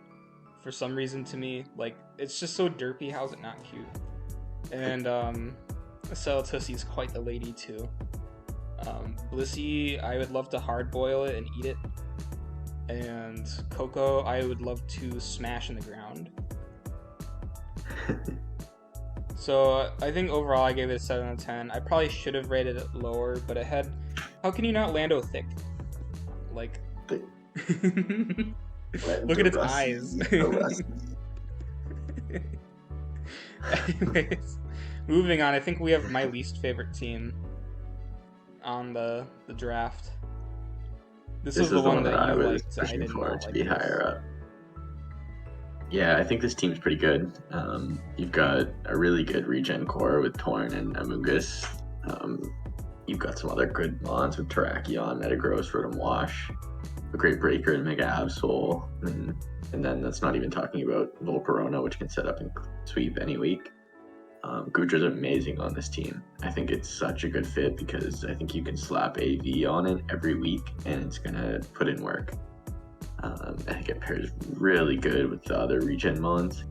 for some reason to me. Like, it's just so derpy, how's it not cute? And Celotussie's quite the lady too. Blissey, I would love to hard boil it and eat it. And Coco, I would love to smash in the ground. So I think overall I gave it a 7 out of 10. I probably should have rated it lower, but it had... How can you not Lando thick? Like... Look at its eyes. Anyways, moving on, I think we have my least favorite team on the draft. This was the one that I you was liked. pushing for to be higher up. Yeah, I think this team's pretty good. You've got a really good regen core with Torn and Amoonguss. You've got some other good mons with Terrakion, Metagross, Rotom Wash, a great Breaker and Mega Absol, and then that's not even talking about Volcarona, which can set up and sweep any week. Goodra's amazing on this team. I think it's such a good fit because I think you can slap AV on it every week and it's gonna put in work. I think it pairs really good with the other regen mons.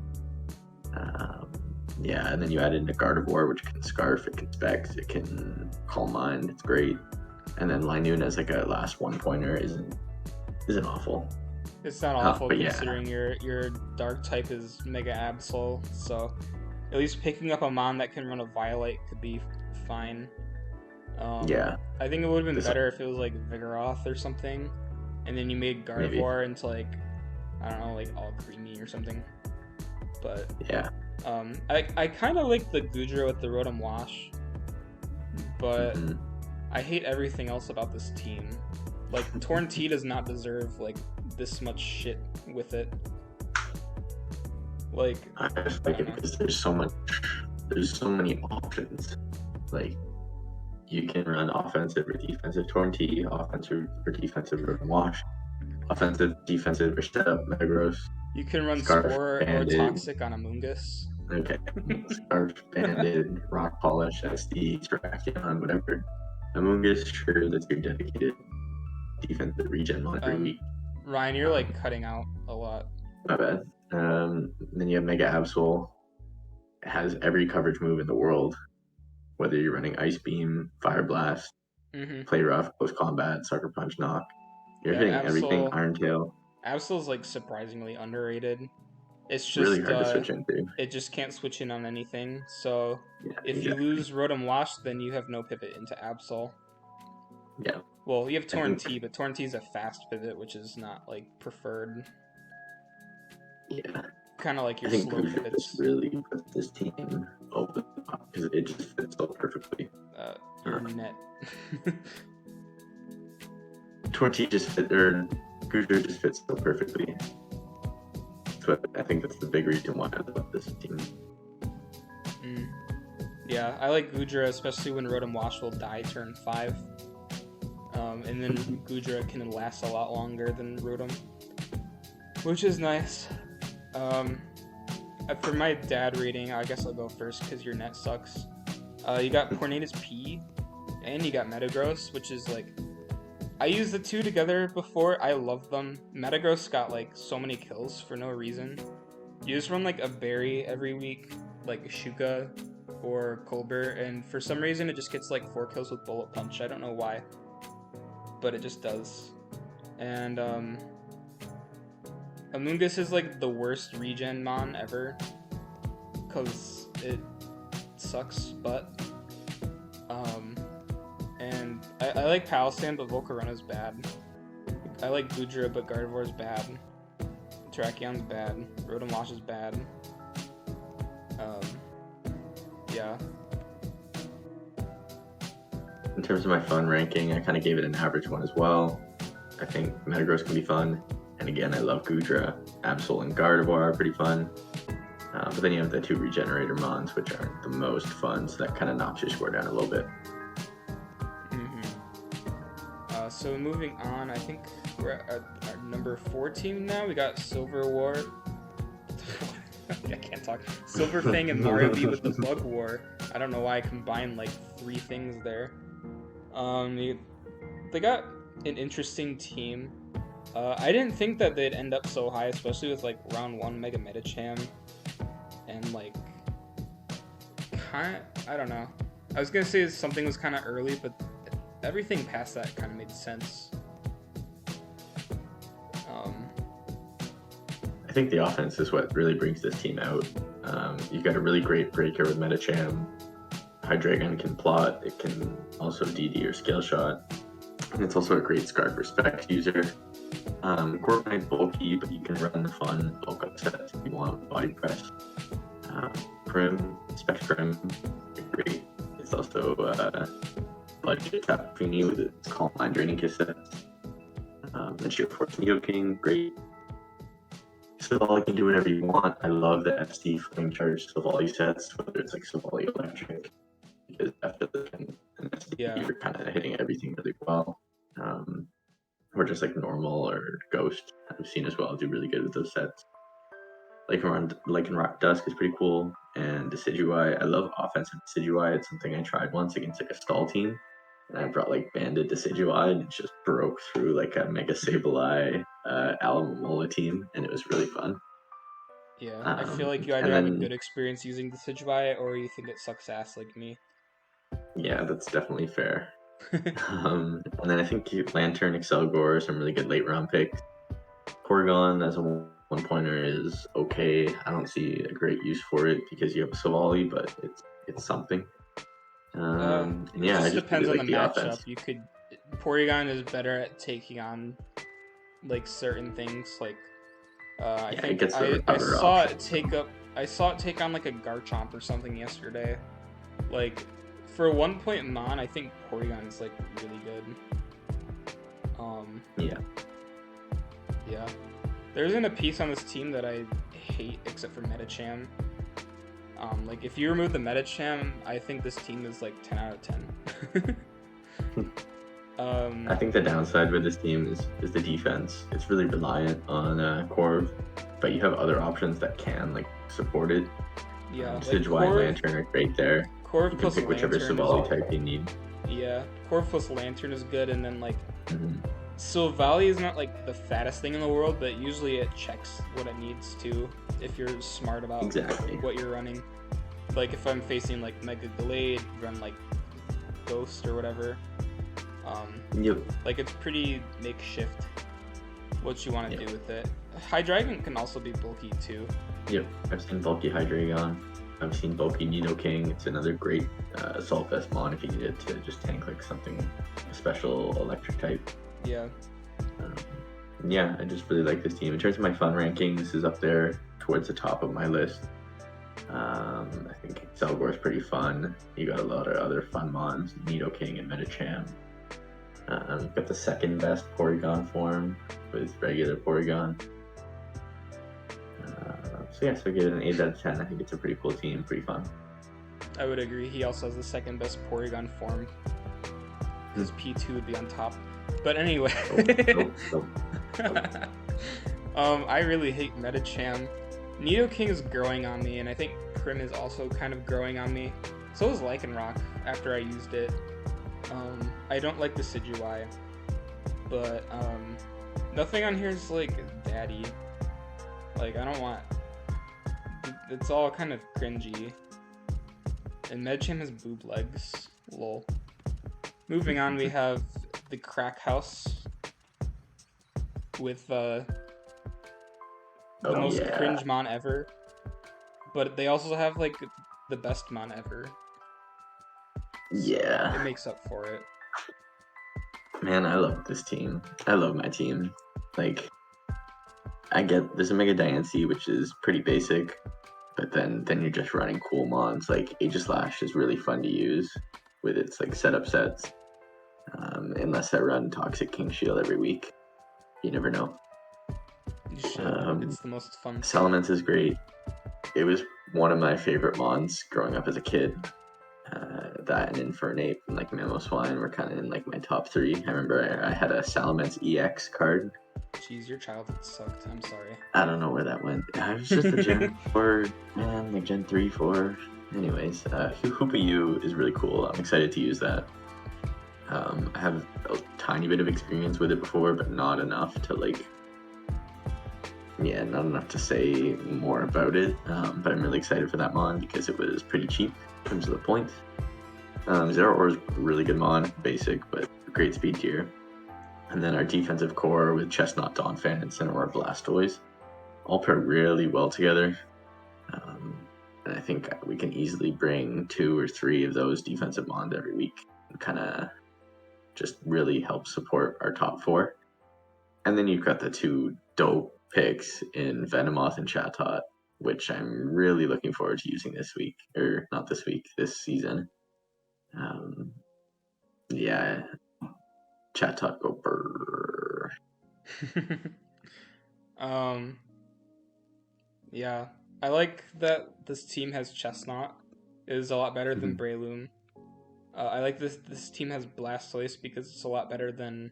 Yeah, and then you add in the Gardevoir, which can Scarf, it can Specs, it can Calm Mind, it's great. And then Linoon as like a last one pointer isn't awful. It's not awful considering your dark type is Mega Absol, so at least picking up a mon that can run a Violet could be fine. Yeah. I think it would have been better if it was like Vigoroth or something, and then you made Gardevoir into like, I don't know, like all creamy or something. But yeah. I kind of like the Goodra with the Rotom Wash, but I hate everything else about this team. Like, Torn T does not deserve like this much shit with it. Like, I just like it because there's so many options. Like, you can run offensive or defensive Torn T, offensive or defensive Rotom Wash, offensive, defensive, or setup. Metagross, You can run Scarf, Spore or Banded. Toxic on Amoonguss. Okay, Scarf, Banded, Rock Polish, SDS, Brachion, whatever. Amoonguss, sure, that's your dedicated defensive regen one every week. Ryan, you're like cutting out a lot. My bad. Then you have Mega Absol. It has every coverage move in the world, whether you're running Ice Beam, Fire Blast, Play Rough, Close Combat, Sucker Punch, Knock. You're hitting everything. Iron Tail. Absol's like surprisingly underrated. It's just really hard to switch into. It just can't switch in on anything. So Yeah, if you lose Rotom Wash, then you have no pivot into Absol. Yeah. Well, you have Torn T, but Torn T is a fast pivot, which is not like preferred. Yeah. Kind of like your slow pivots. Really put this team over the top because it just fits so perfectly. Your net. Torn T just fit, or Goodra just fits so perfectly. So I think that's the big reason why I love this team. Yeah, I like Goodra, especially when Rotom Wash will die turn 5. And then Goodra can last a lot longer than Rotom, which is nice. For my dad rating, I guess I'll go first because your net sucks. You got Pornatus P, and you got Metagross, which is like, I used the two together before. I love them. Metagross got like so many kills for no reason. You just run like a berry every week, like Shuka or Colbert, and for some reason it just gets like 4 kills with Bullet Punch. I don't know why, but it just does. And Amoonguss is like the worst regen mon ever, cause it sucks butt. And I like Palisand, but Volcarona's bad. I like Goodra, but Gardevoir's bad. Terraceon's bad. Rotom Wash is bad. Yeah. In terms of my fun ranking, I kind of gave it an average one as well. I think Metagross can be fun. And again, I love Goodra. Absol and Gardevoir are pretty fun. But then you have the 2 Regenerator Mons, which aren't the most fun, so that kind of knocks your score down a little bit. So moving on, I think we're at our number 4 team now. We got Silver War. I can't talk. Silver Fang and Mario V with the Bug War. I don't know why I combined like 3 things there. They got an interesting team. I didn't think that they'd end up so high, especially with like round 1 Mega Medicham. And like, I don't know. I was gonna say something was kind of early, but everything past that kind of made sense. I think the offense is what really brings this team out. You've got a really great breaker with Medicham. Hydreigon can plot. It can also DD or Scale Shot. And it's also a great Scarf Respect user. Corviknight bulky, but you can run the fun bulk up sets if you want. Body Press. Prim, Spectrum, great. It's also budget Tap Fini with its Calm Mind Draining Kiss sets. And Shield Force Neoking, great. So all can do whatever you want. I love the SD Flame Charge Savali sets, whether it's like Savali Electric, because after the SD, you're kind of hitting everything really well. Or just like normal or Ghost, I've seen as well do really good with those sets. Lycanroc Dusk is pretty cool, and Decidueye. I love offensive Decidueye. It's something I tried once against like a stall team, and I brought like Banded Decidueye, and it just broke through like a Mega Sableye Alamomola team, and it was really fun. Yeah, I feel like you either have a good experience using Decidueye, or you think it sucks ass like me. Yeah, that's definitely fair. And then I think Lantern, Excelgor are some really good late round picks. Porygon as a 1-pointer is okay. I don't see a great use for it because you have a Savali, but it's something. It just depends on the matchup. Offense. Porygon is better at taking on like certain things. Like I saw it take on like a Garchomp or something yesterday. Like for a 1-point mon, I think Porygon is like really good. Yeah. There isn't a piece on this team that I hate except for Medicham. Like if you remove the Medicham, I think this team is like 10 out of 10. I think the downside with this team is the defense. It's really reliant on Corv, but you have other options that can like support it. Yeah, like Sigil and Lantern are great there. Corv You can plus pick whichever Lantern Savali type you need. Yeah, Corv plus Lantern is good, and then like Mhm. Savali is not like the fattest thing in the world, but usually it checks what it needs to if you're smart about Exactly. what you're running. Like if I'm facing like Mega Glade, run like Ghost or whatever. Yep. Like it's pretty makeshift what you want to do with it. Hydreigon can also be bulky too. Yep. I've seen bulky Hydreigon. I've seen bulky Nidoking. It's another great assault vest mon if you need it to just tank like something special electric type. Yeah. Yeah, I just really like this team. In terms of my fun ranking, this is up there towards the top of my list. I think Zelgor's pretty fun. You got a lot of other fun mons, Nidoking and Medicham. You've got the second best Porygon form with regular Porygon. So I give it an 8 out of 10. I think it's a pretty cool team, pretty fun. I would agree. He also has the second best Porygon form. His P2 would be on top. But anyway. I really hate Medicham. Nidoking is growing on me, and I think Prim is also kind of growing on me. So is Lycanroc after I used it. I don't like the Decidueye, but nothing on here is like daddy. Like I don't want. It's all kind of cringy. And Medicham has boob legs. Lol. Moving on, we have the Crack House with the most cringe mon ever. But they also have like the best mon ever. Yeah. It makes up for it. Man, I love this team. I love my team. Like, I get there's a Mega Diancie, which is pretty basic, but then you're just running cool mons. Like Aegislash is really fun to use with its like setup sets. Unless I run Toxic King Shield every week, you never know. You should. It's the most fun. Salamence is great. It was one of my favorite mons growing up as a kid. That and Infernape and like Mamoswine were kind of in like my top 3. I remember I had a Salamence EX card. Jeez, your childhood sucked. I'm sorry. I don't know where that went. I was just a Gen 4, man, like Gen 3, 4. Anyways, Hoopa is really cool. I'm excited to use that. I have a tiny bit of experience with it before, but not enough to like, not enough to say more about it. But I'm really excited for that mon because it was pretty cheap in terms of the points. Zero is really good mon, basic, but great speed tier. And then our defensive core with Chestnut, Donphan, and Cineroar Blastoise all pair really well together. And I think we can easily bring 2 or 3 of those defensive mons every week and kind of just really help support our top 4. And then you've got the 2 dope picks in Venomoth and Chatot, which I'm really looking forward to using this week. Or not this week, this season. Chatot go brrr. Yeah. I like that this team has Chestnut. It is a lot better than Breloom. I like this team has Blastoise because it's a lot better than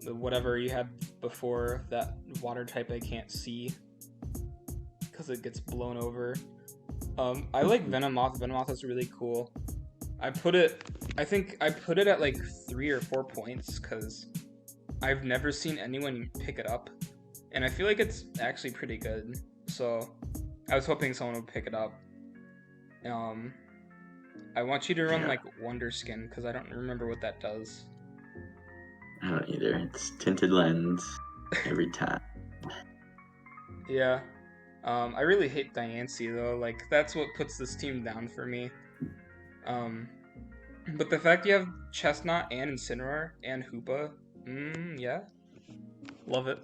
whatever you had before, that water type I can't see because it gets blown over. I like Venomoth. Venomoth is really cool. I think I put it at like 3 or 4 points because I've never seen anyone pick it up, and I feel like it's actually pretty good. So I was hoping someone would pick it up. I want you to run like Wonder Skin because I don't remember what that does. I don't either. It's tinted lens every time. Yeah. I really hate Diancie though. Like that's what puts this team down for me. But the fact you have Chestnut and Incineroar and Hoopa, yeah, love it.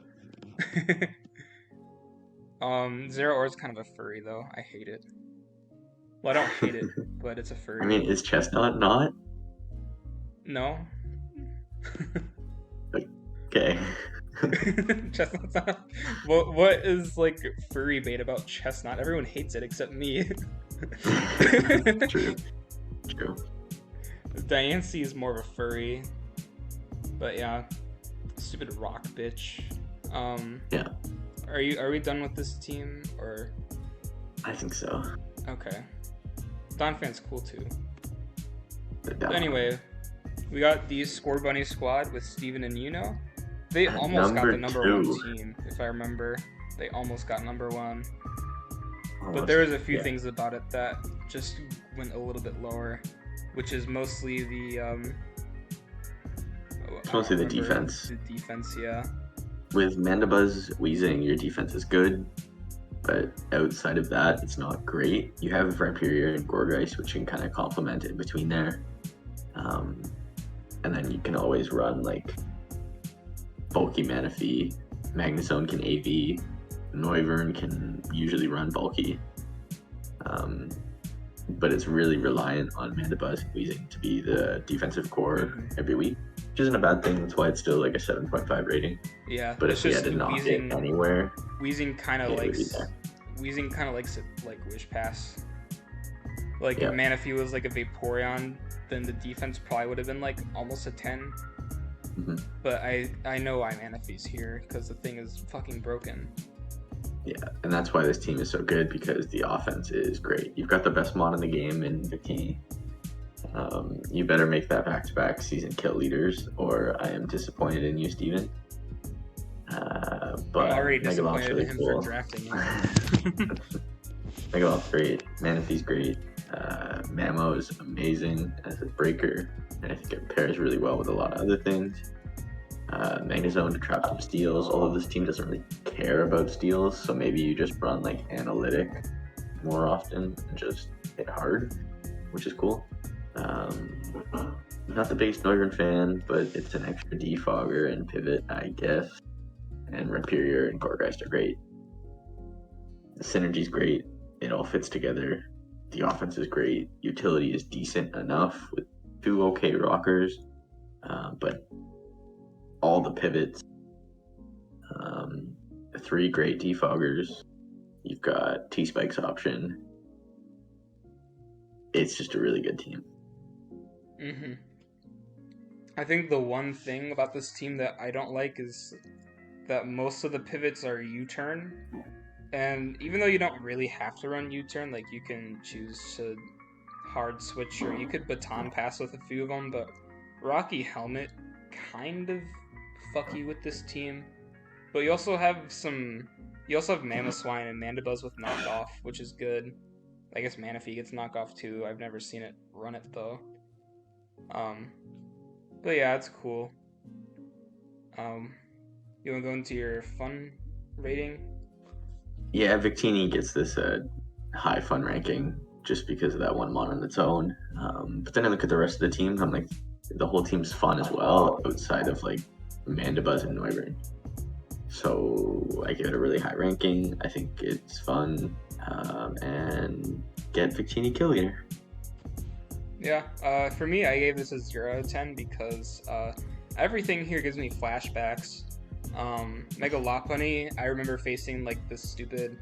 Zero is kind of a furry though. I hate it. Well, I don't hate it, but it's a furry. I mean, is Chestnut not? No. Okay. Chestnut's not. What is like furry bait about Chestnut? Everyone hates it except me. True. Diancie is more of a furry. But yeah, stupid rock bitch. Yeah, Are we done with this team or? I think so. Okay. Donphan's cool too. But, But anyway, we got the Score Bunny squad with Steven and Yuno. They at almost got the number 1 2, team, if I remember. They almost got number 1. But almost, there was a few yeah. things about it that just went a little bit lower, which is mostly the It's mostly the remember. defense. The defense, yeah. With Mandibuzz wheezing, your defense is good, but outside of that, it's not great. You have Rhyperior and Gorgeist, which can kind of complement in between there. And then you can always run like bulky Manaphy. Magnezone can AV. Noivern can usually run bulky. But it's really reliant on Mandibuzz and Weezing to be the defensive core every week, which isn't a bad thing. That's why it's still like a 7.5 rating. Yeah, But if we had to knock it anywhere, Weezing kind of it would be likes there. Weezing kind of likes it like Wish Pass. Like Yeah. if Manaphy was like a Vaporeon, then the defense probably would have been like almost a 10. Mhm. But I know why Manaphy's here because the thing is fucking broken. Yeah, and that's why this team is so good, because the offense is great. You've got the best mod in the game in Victini. You better make that back-to-back season kill leaders, or I am disappointed in you, Steven. But I'm already Megaloth's disappointed really in him cool. for drafting him. Megaloth's great. Manaphy's great. Mamo is amazing as a breaker, and I think it pairs really well with a lot of other things. Magnezone to trap some steals, although this team doesn't really care about steals, so maybe you just run like Analytic more often and just hit hard, which is cool. Not the biggest Noivern fan, but it's an extra defogger and pivot, I guess. And Rhyperior and Gorgeist are great. The synergy's great. It all fits together. The offense is great. Utility is decent enough with 2 okay rockers, but all the pivots, 3 great defoggers. You've got T-Spike's option. It's just a really good team. I think the one thing about this team that I don't like is that most of the pivots are U-turn. And even though you don't really have to run U-turn, like you can choose to hard switch or you could baton pass with a few of them, but Rocky Helmet kind of fuck you with this team. But you also have Mamoswine and Mandibuzz with knockoff, which is good. I guess Manaphy gets knockoff too. I've never seen it run it though. But yeah, it's cool. You wanna go into your fun rating? Yeah, Victini gets this high fun ranking just because of that one mod on its own. But then I look at the rest of the team, I'm like, the whole team's fun as well, outside of like Mandibuzz and Noivern. So I give it a really high ranking. I think it's fun, and get Victini kill leader. Yeah, for me, I gave this a 0 out of 10 because everything here gives me flashbacks. Mega Lopunny, I remember facing like this stupid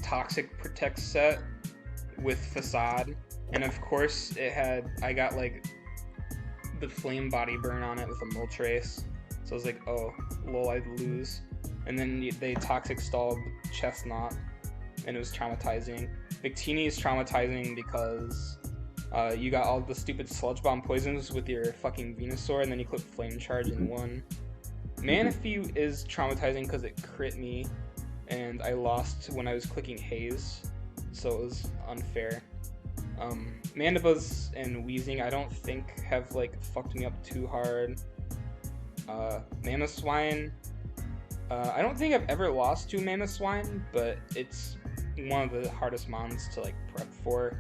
Toxic Protect set with Facade, and of course I got like the Flame Body Burn on it with a Moltres, so I was like, oh, lol, I'd lose. And then they Toxic Stalled Chestnut, and it was traumatizing. Victini is traumatizing because you got all the stupid Sludge Bomb poisons with your fucking Venusaur, and then you clip Flame Charge in one. Manaphy is traumatizing because it crit me, and I lost when I was clicking Haze, so it was unfair. Mandibuzz and Weezing I don't think have like fucked me up too hard. Mamoswine, I don't think I've ever lost to Mamoswine, but it's one of the hardest mons to like prep for.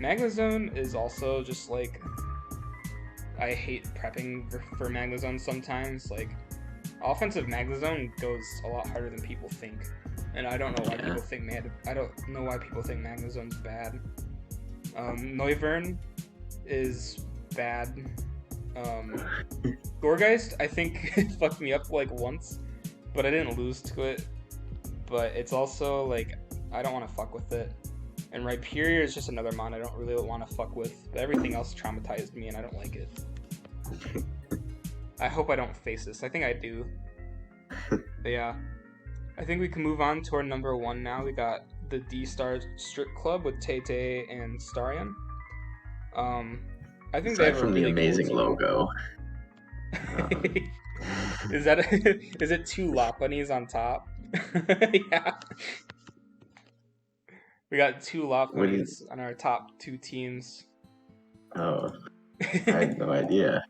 Magnezone is also just like, I hate prepping for Magnezone sometimes. Like, offensive Magnezone goes a lot harder than people think, and I don't know why people think Magnezone's bad. Noivern is bad. Gorgeist, I think it fucked me up like once, but I didn't lose to it. But it's also like, I don't want to fuck with it. And Rhyperior is just another mon I don't really want to fuck with, but everything else traumatized me and I don't like it. I hope I don't face this. I think I do. But yeah. I think we can move on to our number one now. We got the D-Star Strip Club with Tay Tay and Starion. Um, I think they have Aside a from the really cool amazing team. logo, um, Is that is it two lot bunnies on top? Yeah, we got two lot when bunnies on our top two teams. oh, I had no idea.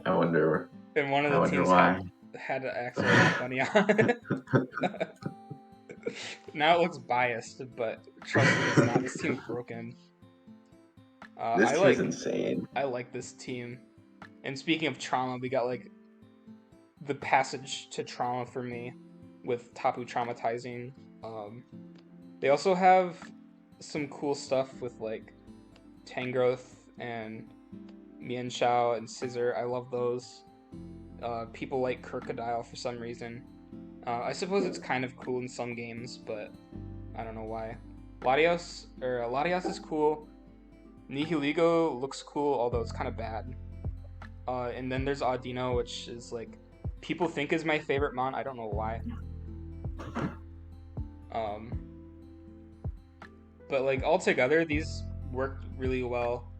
I wonder. And one of I the wonder teams why. had an actual lot bunny on. Now it looks biased, but trust me, it's not. This team's broken. This team is insane. I like this team. And speaking of trauma, we got like the passage to trauma for me with Tapu traumatizing. They also have some cool stuff with like Tangrowth and Mienshao and Scissor. I love those. People like Crocodile for some reason. I suppose it's kind of cool in some games, but I don't know why. Latios is cool. Nihiligo looks cool, although it's kind of bad. And then there's Audino, which is like people think is my favorite mon. I don't know why. But like altogether, these work really well.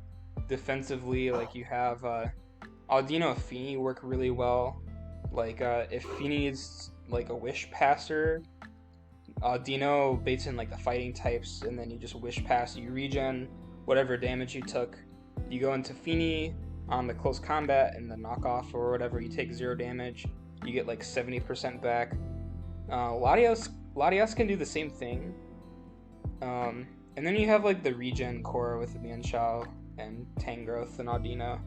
Defensively, like you have Audino and Fini work really well. Like if Fini is like a wish passer, Audino baits in like the fighting types, and then you just wish pass, you regen whatever damage you took. You go into Fini on the close combat and the knockoff or whatever, you take 0 damage. You get like 70% back. Latios can do the same thing. And then you have like the regen core with Mienshao and Tangrowth and Audino.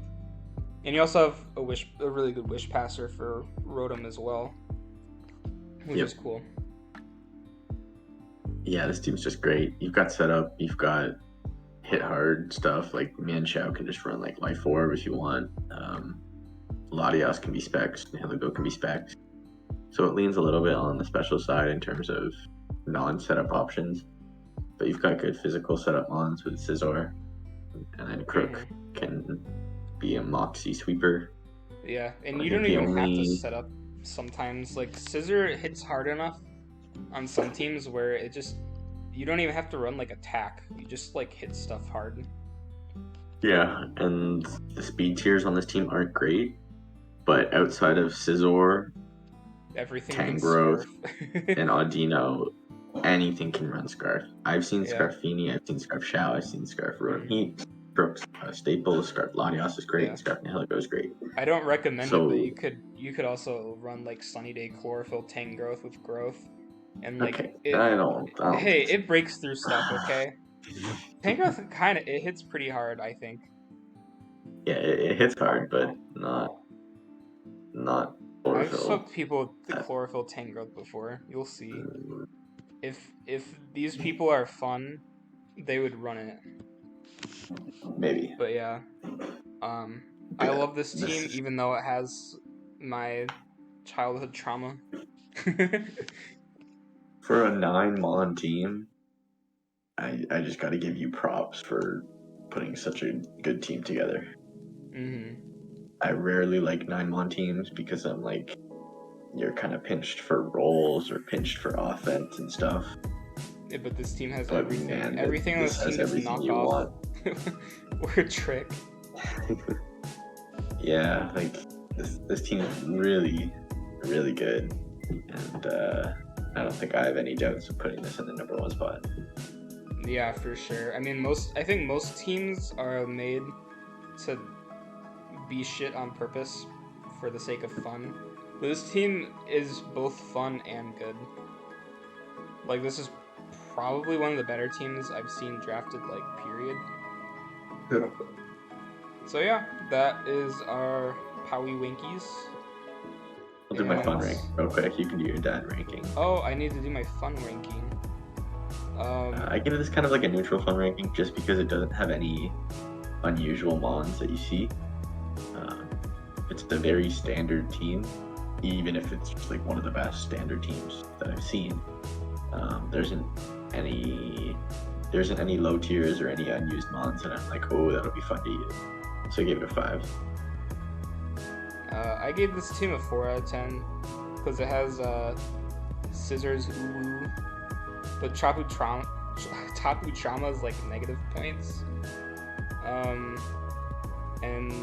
And you also have a really good wish passer for Rotom as well, which is cool. Yeah, this team's just great. You've got setup, you've got hit hard stuff, like Mienshao can just run like Life Orb if you want. Latios can be specs, Nihiligo can be specs. So it leans a little bit on the special side in terms of non-setup options. But you've got good physical setup mons with Scizor. And then Crook can be a Moxie sweeper. Yeah, and you don't even have to set up sometimes. Like, Scizor hits hard enough on some teams where it just... You don't even have to run, like, attack. You just, like, hit stuff hard. Yeah, and the speed tiers on this team aren't great. But outside of Scizor, everything Tangrowth, and Audino, anything can run Scarf. I've seen Scarfini, I've seen Scarf Shao, I've seen Scarf Rotom Heat, Crook's Staple, Scarf Latios is great, Scarf Nihiligo is great. I don't recommend it, but you could also run like Sunny Day Chlorophyll Tangrowth with Growth. And like I don't hey, it breaks through stuff, okay? Tangrowth it hits pretty hard, I think. Yeah, it hits hard, but not Chlorophyll. I've swept people with the Chlorophyll Tangrowth before. You'll see. If these people are fun, they would run it. Maybe. But yeah. I love this team even though it has my childhood trauma. For a 9-mon team, I just gotta give you props for putting such a good team together. Mm-hmm. I rarely like 9-mon teams because I'm like, you're kind of pinched for rolls or pinched for offense and stuff. Yeah, but this team has everything. Man, everything on this team is knockoff or a trick. Yeah, like this team is really, really good, and I don't think I have any doubts of putting this in the number 1 spot. Yeah, for sure. I mean, I think most teams are made to be shit on purpose for the sake of fun. But this team is both fun and good. Like, this is probably one of the better teams I've seen drafted, like, period. So yeah, that is our Powie Winkies. I'll do my fun rank real quick. You can do your dad ranking. Oh, I need to do my fun ranking. I give this kind of like a neutral fun ranking just because it doesn't have any unusual mons that you see. It's a very standard team, even if it's just like one of the best standard teams that I've seen. There isn't any low tiers or any unused mons that I'm like, oh, that'll be fun to use. So I gave it a 5. I gave this team a 4 out of 10 because it has Scissors Ulu, but Tapu Trauma is like negative points. And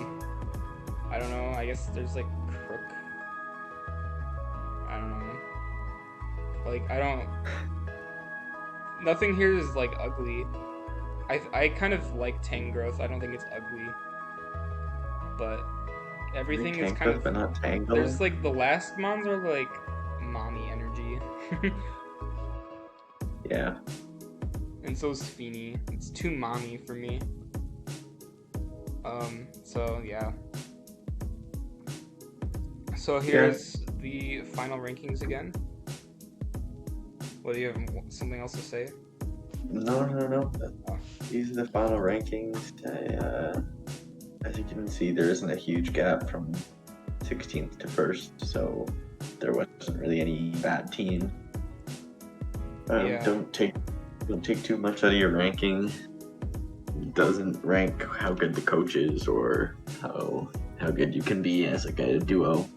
I don't know, I guess there's like Crook. I don't know. Like, nothing here is like ugly. I kind of like Tangrowth. I don't think it's ugly. But everything is kind of, but not Tangle. there's like the last mons are like mommy energy. Yeah. And so is Feeny. It's too mommy for me. So yeah. So here's the final rankings again. What, do you have something else to say? No. These are the final rankings. As you can see, there isn't a huge gap from 16th to 1st, so there wasn't really any bad team. Don't take too much out of your ranking. It doesn't rank how good the coach is or how good you can be as like a duo.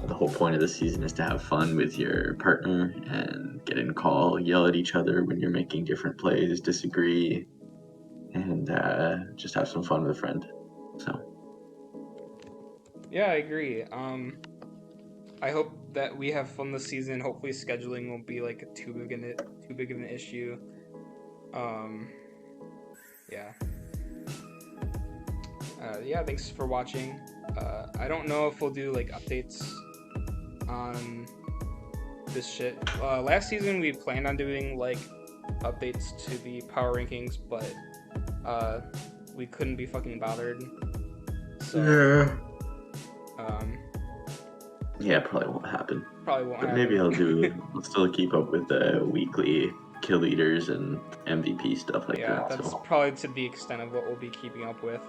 The whole point of the season is to have fun with your partner and get in call, yell at each other when you're making different plays, disagree, and just have some fun with a friend. So. Yeah, I agree. I hope that we have fun this season. Hopefully, scheduling won't be like too big of an issue. Yeah. Yeah. Thanks for watching. I don't know if we'll do like updates on this shit. Last season we planned on doing like updates to the power rankings, but we couldn't be fucking bothered. So, yeah, probably won't happen. But maybe I'll still keep up with the weekly kill leaders and MVP stuff like that. Yeah, that's probably to the extent of what we'll be keeping up with.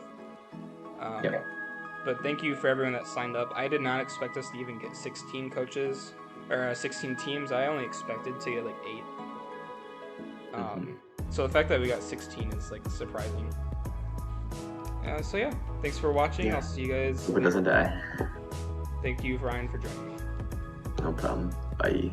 Yeah. But thank you for everyone that signed up. I did not expect us to even get 16 coaches, or 16 teams. I only expected to get like 8. So the fact that we got 16 is like surprising. So yeah, thanks for watching. Yeah. I'll see you guys. Hope it doesn't die. Thank you, Ryan, for joining me. No problem. Bye.